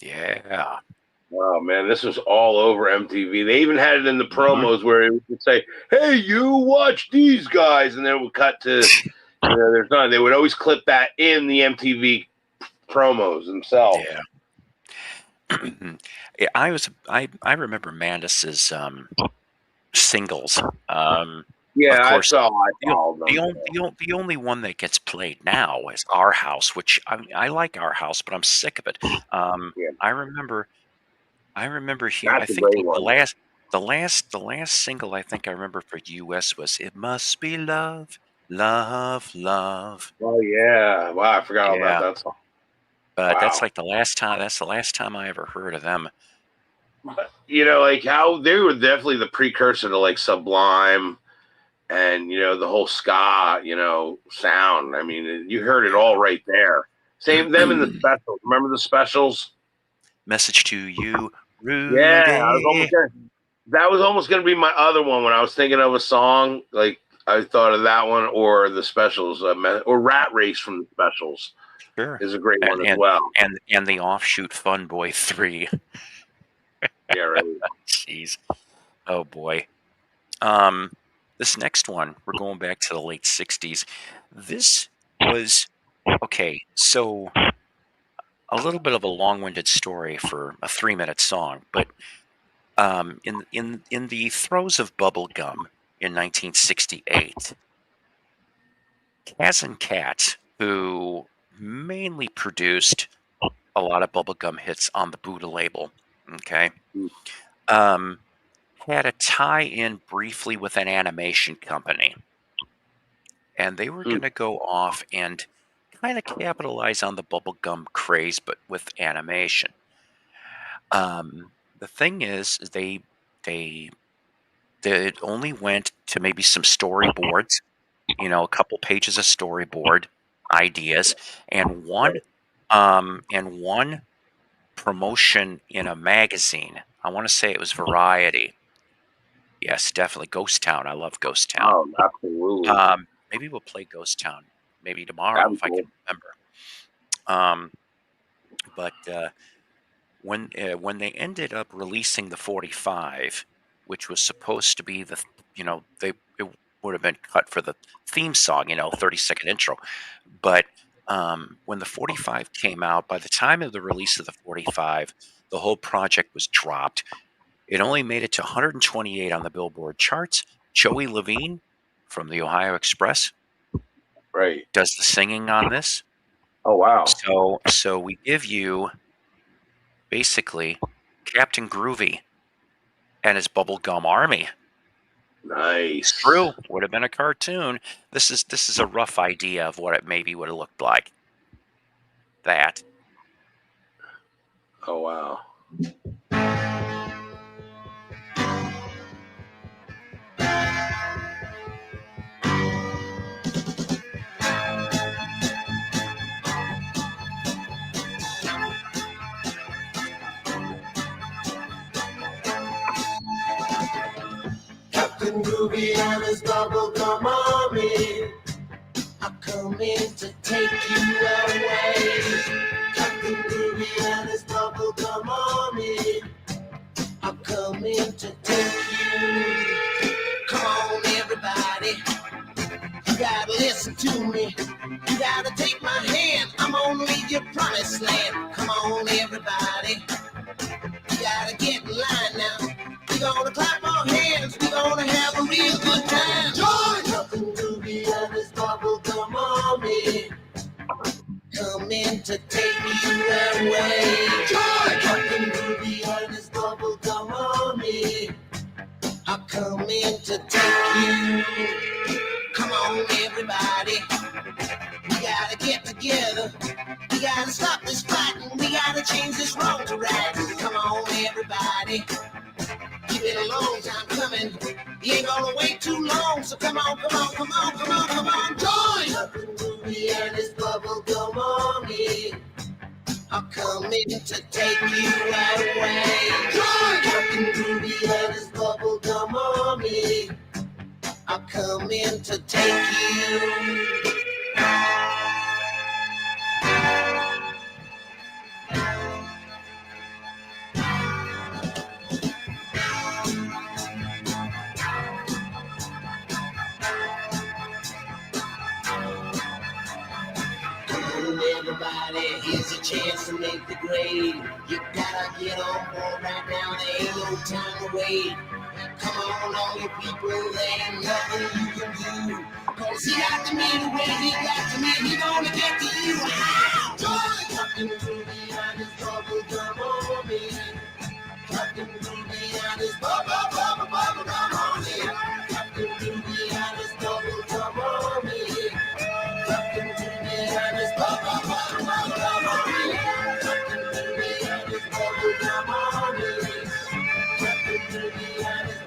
Yeah. Oh man, this was all over MTV. They even had it in the promos where it would say, "Hey, you watch these guys," and then it would cut to, there's none. They would always clip that in the MTV promos themselves. Yeah. Yeah, I remember Mandis's singles. Yeah, of course, I saw them. the only one that gets played now is Our House, which I like Our House, but I'm sick of it. I remember here. I That's a think great one. the last single I think I remember for US was "It Must Be Love, Love, Love." Oh yeah, wow, I forgot all Yeah. about that song. But that's Wow. like the last time. That's the last time I ever heard of them. Like how they were definitely the precursor to like Sublime and the whole ska sound. I mean, you heard it all right there. Same them in the specials. Remember the specials? Message to You, Rudy. Yeah, that was almost gonna be my other one when I was thinking of a song. Like I thought of that one or the specials, or Rat Race from the specials. Sure. Is a great one as and, well. And the offshoot Fun Boy 3. Yeah, right. Jeez. Oh boy. This next one, we're going back to the late 60s. This was okay, so a little bit of a long-winded story for a 3-minute song, but in the throes of bubblegum in 1968, Kaz and Kat, who mainly produced a lot of bubblegum hits on the Buddha label, okay, had a tie-in briefly with an animation company, and they were going to go off and kind of capitalize on the bubblegum craze, but with animation. The thing is, they only went to maybe some storyboards, a couple pages of storyboard ideas, and one promotion in a magazine. I want to say it was Variety. Yes, definitely Ghost Town. I love Ghost Town. Oh, absolutely. Maybe we'll play Ghost Town maybe tomorrow if I can remember. But when they ended up releasing the 45, which was supposed to be it would have been cut for the theme song, 30-second intro, but when the 45 came out, by the time of the release of the 45, the whole project was dropped. It only made it to 128 on the Billboard charts. Joey Levine from the Ohio Express does the singing on this. Oh, wow. So we give you basically Captain Groovy and his Bubblegum Army. Nice. True. Would have been a cartoon. This is a rough idea of what it maybe would have looked like. That. Oh, wow. Captain Groovy and his bubblegum army are coming to take you away. Captain Groovy and his bubblegum army are coming to take you. Come on, everybody. You gotta listen to me. You gotta take my hand. I'm gonna lead you promised land. Come on, everybody. You gotta get in line now. We're gonna clap our hands. We're gonna have a real good time. Join Captain Groovy and his bubblegum army, coming to take you away. Join Captain Groovy and his bubblegum army are coming to take you. Come on, everybody. We gotta get together. We gotta stop this fighting. We gotta change this wrong to right. Come on, everybody. You've been a long time coming. You ain't gonna wait too long. So come on, come on, come on, come on, come on. Join Captain Groovy and his bubblegum army are coming to take you away. Join Captain Groovy and his bubblegum army are coming to take you. Everybody, here's a chance to make the grade. You gotta get on board right now, there ain't no time to wait. Come on, all you people, there ain't nothing you can do. Cause he got to meet the way he got to meet, he gonna get to you. Join Captain Groovy and his bubblegum army. Captain Groovy and his bubblegum army. Captain Groovy and his bubblegum army. Captain Groovy and his bubblegum army. Captain Groovy and his bubblegum army. Captain Groovy and his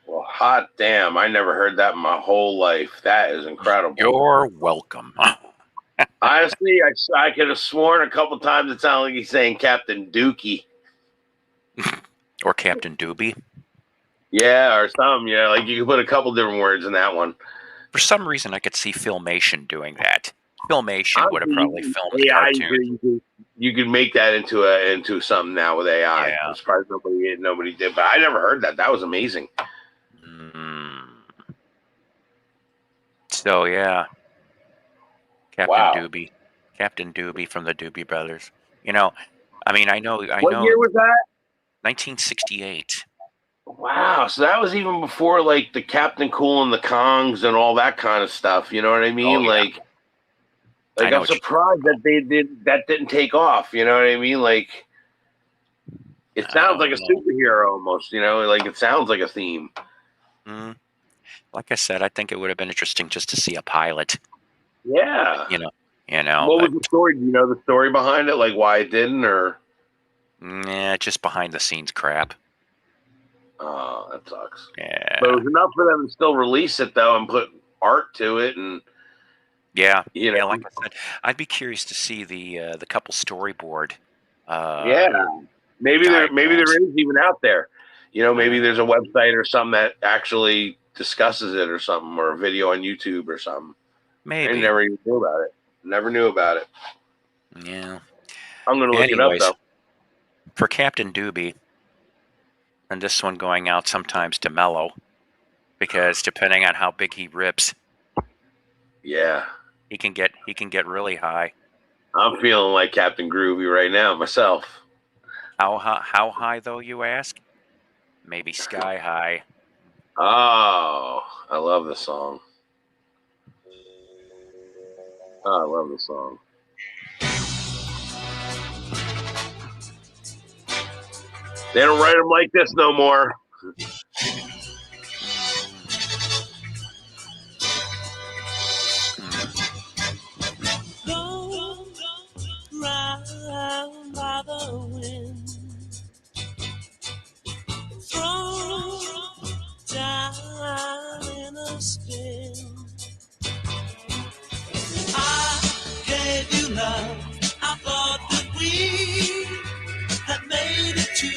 Well, hot damn. I never heard that in my whole life. That is incredible. You're welcome. Honestly, I could have sworn a couple times it sounded like he's saying Captain Dookie. Or Captain Doobie. Yeah, or something. Yeah, like you could put a couple different words in that one. For some reason, I could see Filmation doing that. Filmation would have probably filmed the AI, cartoon. you could make that into something now with AI. Yeah. I'm surprised nobody did, but I never heard that. That was amazing. So yeah, Captain Wow. Doobie, Captain Doobie from the Doobie Brothers. You know, I mean, I know. What year was that? 1968. Wow, so that was even before like the Captain Cool and the Kongs and all that kind of stuff. You know what I mean? Oh, yeah. Like I'm surprised that didn't take off. You know what I mean? Like it sounds like a superhero almost. You know, like it sounds like a theme. Like I said, I think it would have been interesting just to see a pilot. Yeah. You know. What was the story? Do you know the story behind it? Like why it didn't, or? Yeah, just behind the scenes crap. Oh, that sucks. Yeah. But it was enough for them to still release it though and put art to it, and Yeah, You yeah. know, Like I said, I'd be curious to see the couple storyboard. yeah. Maybe Diagrams. there is even out there. You know, maybe Uh, there's a website or something that actually discusses it or something, or a video on YouTube or something. I maybe. never even knew about it. Never knew about it. Yeah. I'm gonna look it up Anyways, though. for Captain Doobie, and this one going out sometimes to Mello, because depending on how big he rips, Yeah, he can get really high. I'm feeling like Captain Groovy right now myself. How high though, you ask? Maybe sky high. Oh, I love the song. Oh, I love the song. They don't write them like this no more. Round by the wind, thrown down in a spin. I gave you love. I thought that we had made it to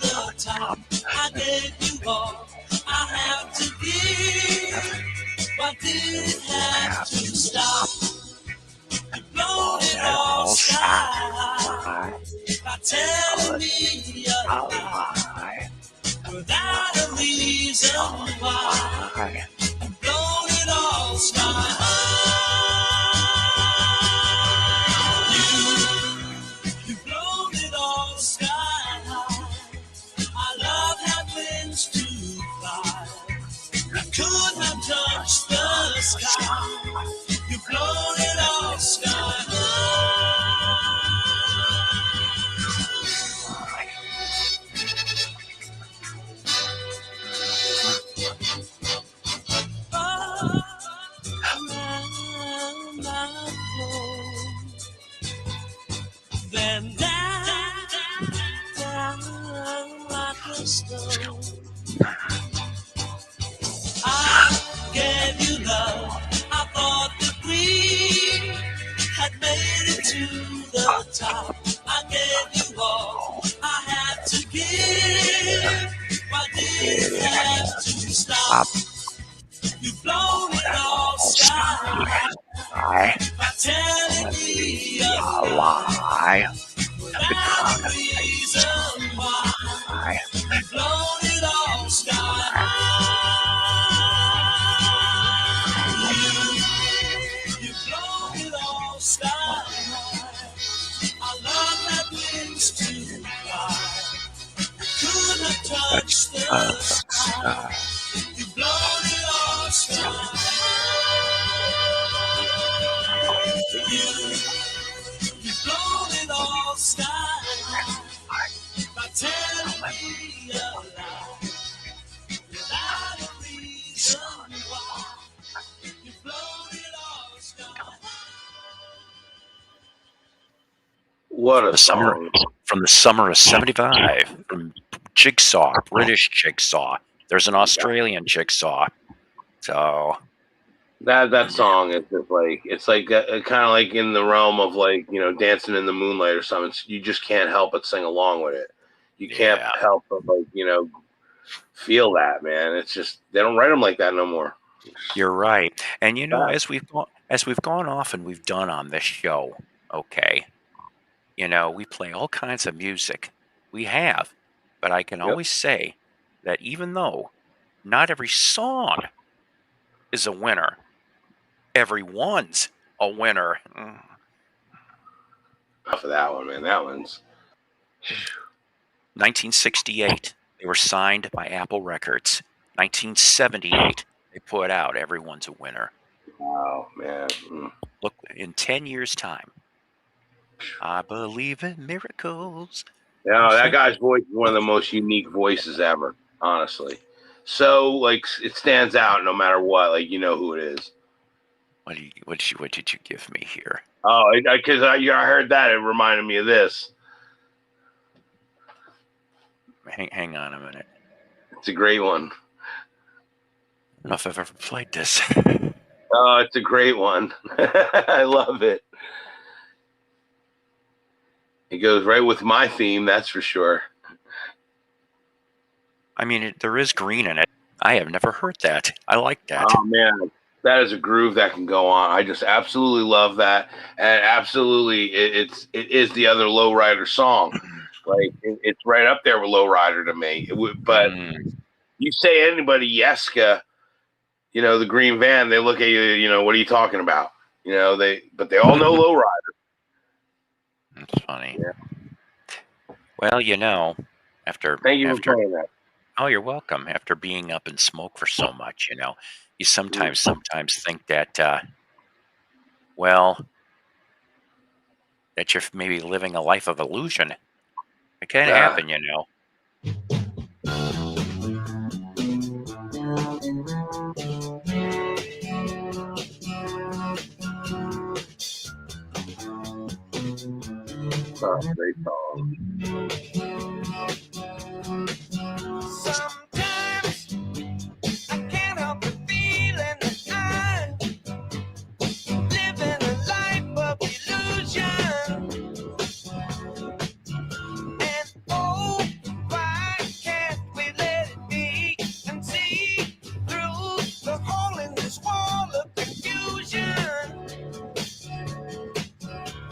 the top. I gave you all I have to give. Why did it have to stop? You blown it all sky high by telling me a lie without a reason why. You blown it all sky high. You blown it all sky high. Our love had wings to fly. We could not touch the sky. You blown it all sky high. Around my floor. Then down like a stone. I gave you love. I thought that we had made it to the top. I gave you all I had to give. Why did it have to stop? You've blown it all sky high by telling me a lie without a reason why. You've blown it all sky high. You've blown it all sky high. Our love had wings to fly. Could not touch the sky. You've blown it all sky high. You've blown it all sky high by telling me a lie without a reason why. You've blown it all sky high. What a The summer song. from the summer of '75 from Jigsaw, British Jigsaw. There's an Australian Jigsaw. So That song is just like, it's like kind of like in the realm of like, you know, Dancing in the Moonlight or something. You just can't help but sing along with it. You can't help but like, you know, feel that, man. It's just they don't write them like that no more. you're right. And you know, as we've gone off and we've done on this show, okay, you know, we play all kinds of music. We have, but I can always say that even though not every song is a winner, everyone's a winner. Enough of that one, man. That one's 1968, they were signed by Apple Records. 1978, they put out Everyone's a Winner. Wow, man. Look, in 10 years' time, I believe in miracles. You know, that guy's voice is one of the most unique voices ever, honestly. So, like, it stands out no matter what. Like, you know who it is. What did you give me here? Oh, because I heard that. It reminded me of this. Hang on a minute. It's a great one. I don't know if I've ever played this. Oh, it's a great one. I love it. It goes right with my theme, that's for sure. I mean, there is green in it. I have never heard that. I like that. Oh man, that is a groove that can go on. I just absolutely love that, and absolutely, it is the other Lowrider song. Like it's right up there with Lowrider to me. But you say anybody Yeska, the green van, they look at you. What are you talking about? But they all know Lowrider. That's funny. Yeah. Well, after thank you for playing that. Oh, you're welcome. After being up in smoke for so much, you sometimes think that, that you're maybe living a life of illusion. It can happen, Oh, great song.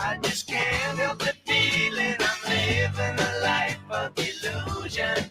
I just can't help the feeling I'm living a life of illusion.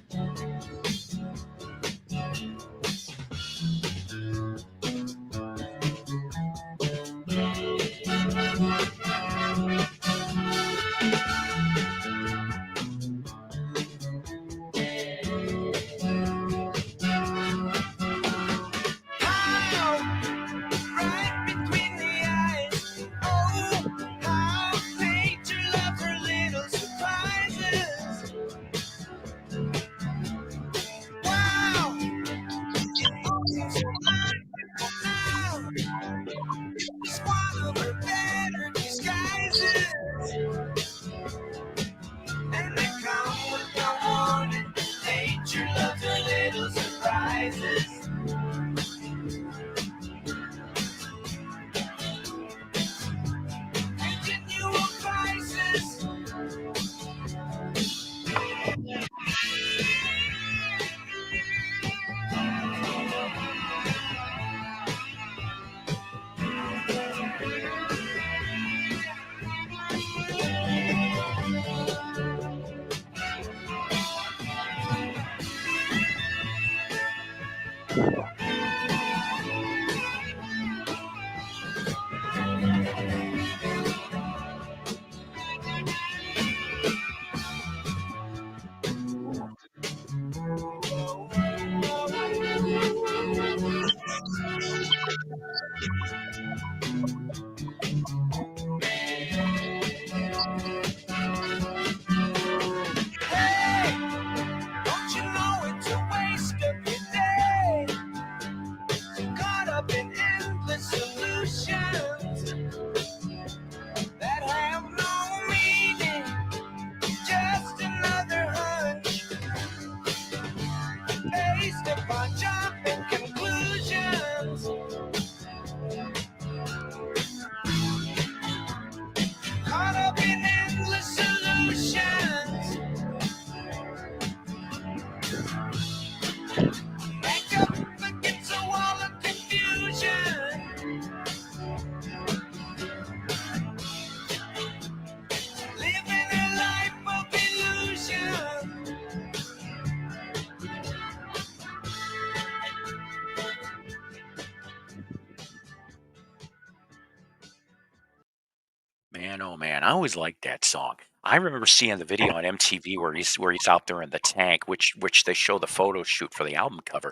Man, oh man, I always liked that song. I remember seeing the video on MTV where he's out there in the tank, which they show the photo shoot for the album cover,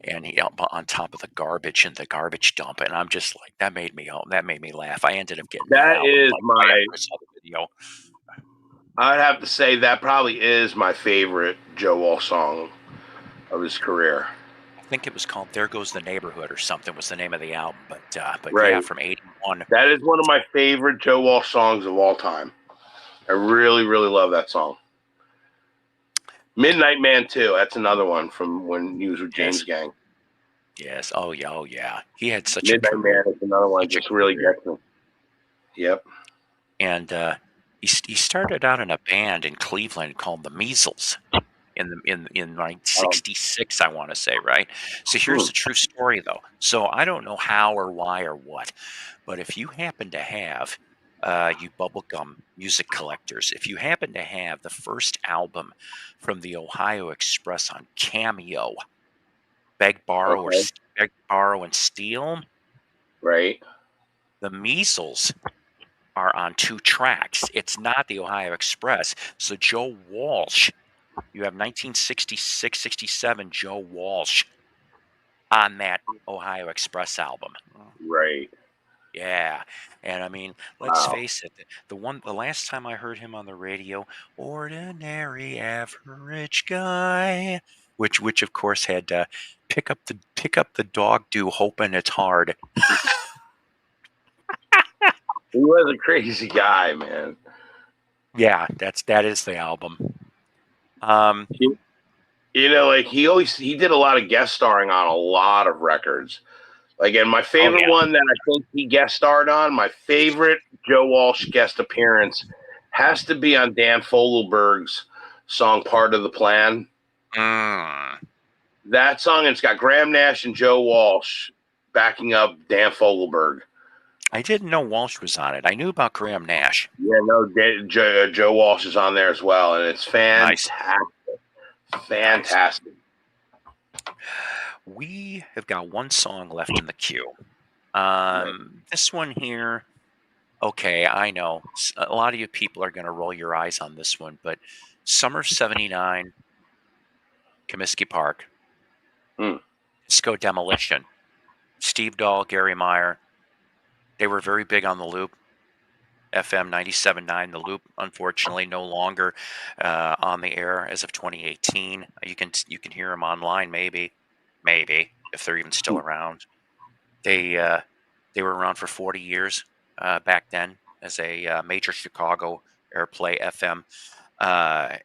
and he up on top of the garbage in the garbage dump, and I'm just like, that made me laugh. I ended up getting That is my video. I'd have to say that probably is my favorite Joe Walsh song of his career. I think it was called "There Goes the Neighborhood" or something was the name of the album, but Right. yeah, from '81. That is one of my favorite Joe Walsh songs of all time. I really, really love that song. Midnight Man too. That's another one from when he was with James Gang. Yes. Oh yeah. Oh yeah. He had such Midnight a Man is another one that such a just really career. gets me. Yep. And he started out in a band in Cleveland called the Measles in 1966, I want to say, right? So here's the true story, though. So I don't know how or why or what, but if you happen to have you bubblegum music collectors, if you happen to have the first album from the Ohio Express on Cameo, Beg, Borrow, Okay. Beg, Borrow, and Steal, Right. the Measles are on 2 tracks. It's not the Ohio Express. So Joe Walsh, you have 1966, 67 Joe Walsh on that Ohio Express album. Right. Yeah. And I mean, let's Wow. face it, the last time I heard him on the radio, Ordinary Average Guy, which of course had pick up the dog, do hoping it's hard. He was a crazy guy, man. Yeah, that is the album. You know, like he did a lot of guest starring on a lot of records. Like, and my favorite one that I think he guest starred on, my favorite Joe Walsh guest appearance has to be on Dan Fogelberg's song "Part of the Plan." That song, it's got Graham Nash and Joe Walsh backing up Dan Fogelberg. I didn't know Walsh was on it. I knew about Graham Nash. Yeah, no, Joe Walsh is on there as well, and it's fantastic. Fantastic. We have got one song left in the queue. This one here, okay, I know. A lot of you people are going to roll your eyes on this one, but Summer '79, Comiskey Park, Disco Demolition, Steve Dahl, Gary Meyer. They were very big on the Loop, FM 97.9. The Loop, unfortunately, no longer on the air as of 2018. You can hear them online, maybe if they're even still around. They were around for 40 years back then as a major Chicago airplay FM.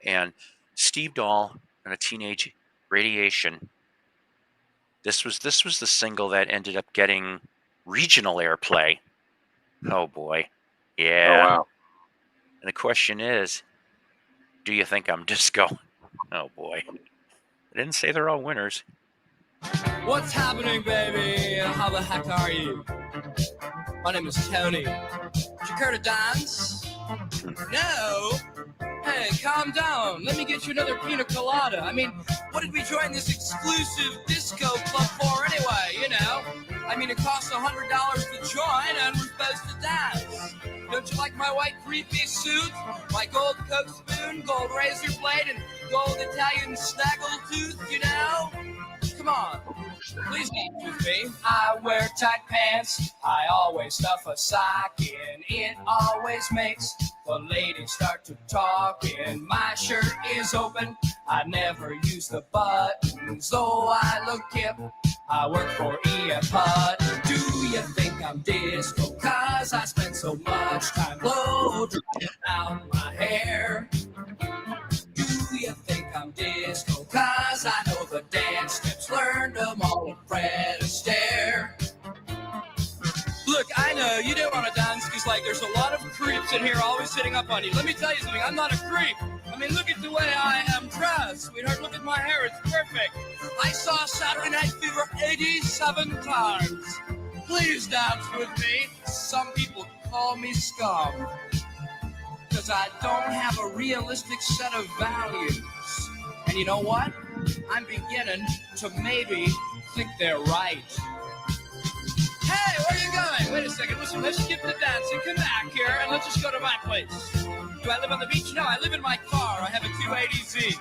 And Steve Dahl and a Teenage Radiation. This was the single that ended up getting regional airplay. Oh boy. Yeah. Oh, wow. And the question is, do you think I'm disco? Oh boy. I didn't say they're all winners. What's happening, baby? How the heck are you? My name is Tony. Did you care to dance? No? Hey, calm down. Let me get you another pina colada. I mean, what did we join this exclusive disco club for anyway, you know? I mean, it costs $100 to join and we're supposed to dance. Don't you like my white three-piece suit? My gold Coke spoon, gold razor blade, and gold Italian snaggletooth, you know? Come on, please dance with me. I wear tight pants, I always stuff a sock in. It always makes the ladies start to talk in. My shirt is open, I never use the buttons. Though I look hip, I work for EFUD. Do you think I'm disco? Cause I spend so much time blow drying out my hair. Do you think I'm disco? Cause I know the dance steps, learned them all with Fred Astaire. Look, I know you don't want to dance because, like, there's a lot of creeps in here always sitting up on you. Let me tell you something, I'm not a creep. I mean, look at the way I am dressed, sweetheart. Look at my hair, it's perfect. I saw Saturday Night Fever 87 times. Please dance with me. Some people call me scum because I don't have a realistic set of values. And you know what? I'm beginning to maybe think they're right. Hey, where are you going? Wait a second. Listen, let's skip the dancing. Come back here and let's just go to my place. Do I live on the beach? No, I live in my car. I have a 280Z.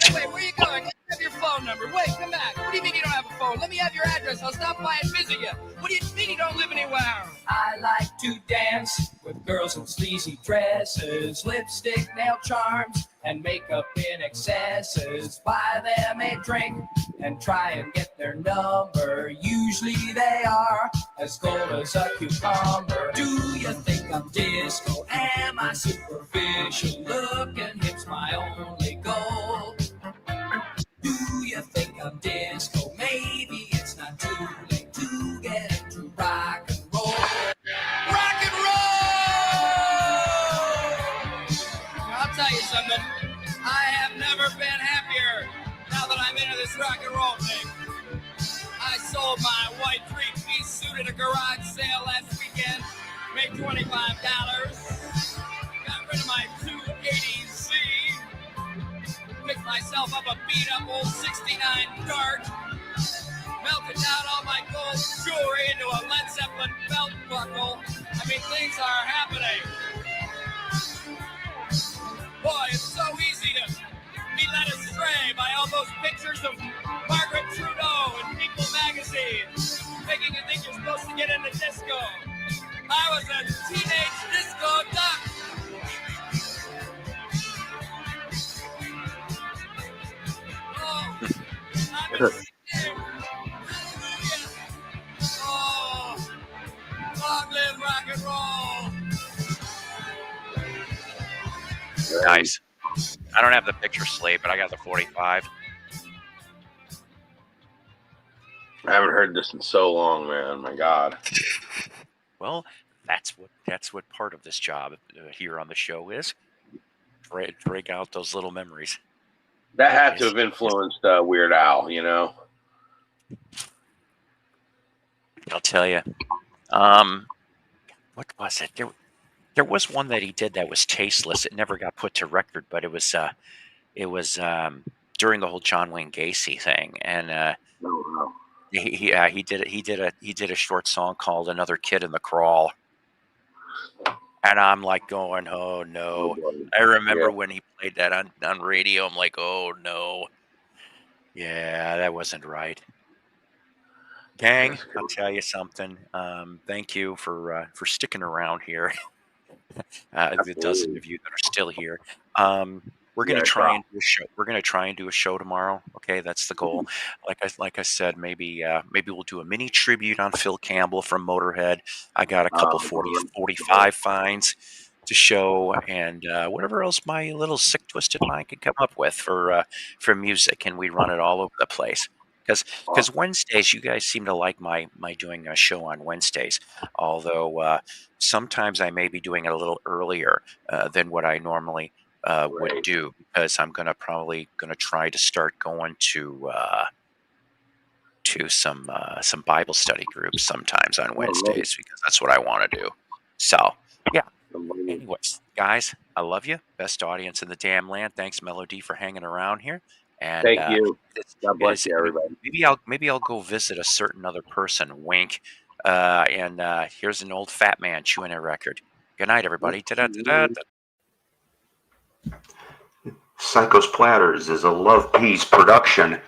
Hey, wait, where are you going? Let me have your phone number. Wait, come back. What do you mean you don't have a phone? Let me have your address. I'll stop by and visit you. What do you mean you don't live anywhere? I like to dance with girls in sleazy dresses, lipstick, nail charms, and makeup in excesses. Buy them a drink and try and get their number. Usually they are as cold as a cucumber. Do you think I'm disco? Am I superficial? Looking hip's my only goal. Do you think I'm disco? Maybe it's not too this rock and roll thing. I sold my white three-piece suit at a garage sale last weekend. Made $25. Got rid of my 280Z. Picked myself up a beat-up old 69 Dart. Melted down all my gold jewelry into a Led Zeppelin belt buckle. I mean, things are happening. Boy, it's so easy to be led astray by all those pictures of Margaret Trudeau in People magazine, making you think you're supposed to get into disco. I was a teenage disco duck. Oh, I'm a oh, long live rock and roll. Nice. I don't have the picture slate, but I got the 45. I haven't heard this in so long, man. My God. Well, that's what part of this job here on the show is. Drag out those little memories. That had to have influenced Weird Al, you know? I'll tell you. What was it? There was one that he did that was tasteless. It never got put to record, but it was during the whole John Wayne Gacy thing, and he did a short song called "Another Kid in the Crawl," and I'm like going, "Oh no!" I remember when he played that on radio. I'm like, "Oh no, yeah, that wasn't right." Gang, I'll tell you something. Thank you for sticking around here. The dozen of you that are still here. We're going to try and do a show. We're going to try and do a show tomorrow. Okay, that's the goal. Like I said, maybe we'll do a mini tribute on Phil Campbell from Motorhead. I got a couple 45 finds to show, and whatever else my little sick twisted mind can come up with for music, and we run it all over the place. Because Wednesdays, you guys seem to like my doing a show on Wednesdays, although sometimes I may be doing it a little earlier than what I normally would do, because I'm probably gonna try to start going to some Bible study groups sometimes on Wednesdays, because that's what I want to do. So yeah. Anyways, guys, I love you. Best audience in the damn land. Thanks, Melody, for hanging around here. And thank you. God bless you, everybody. Maybe I'll go visit a certain other person. Wink. And here's an old fat man chewing a record. Good night, everybody. Psycho's Platters is a Love Peace production.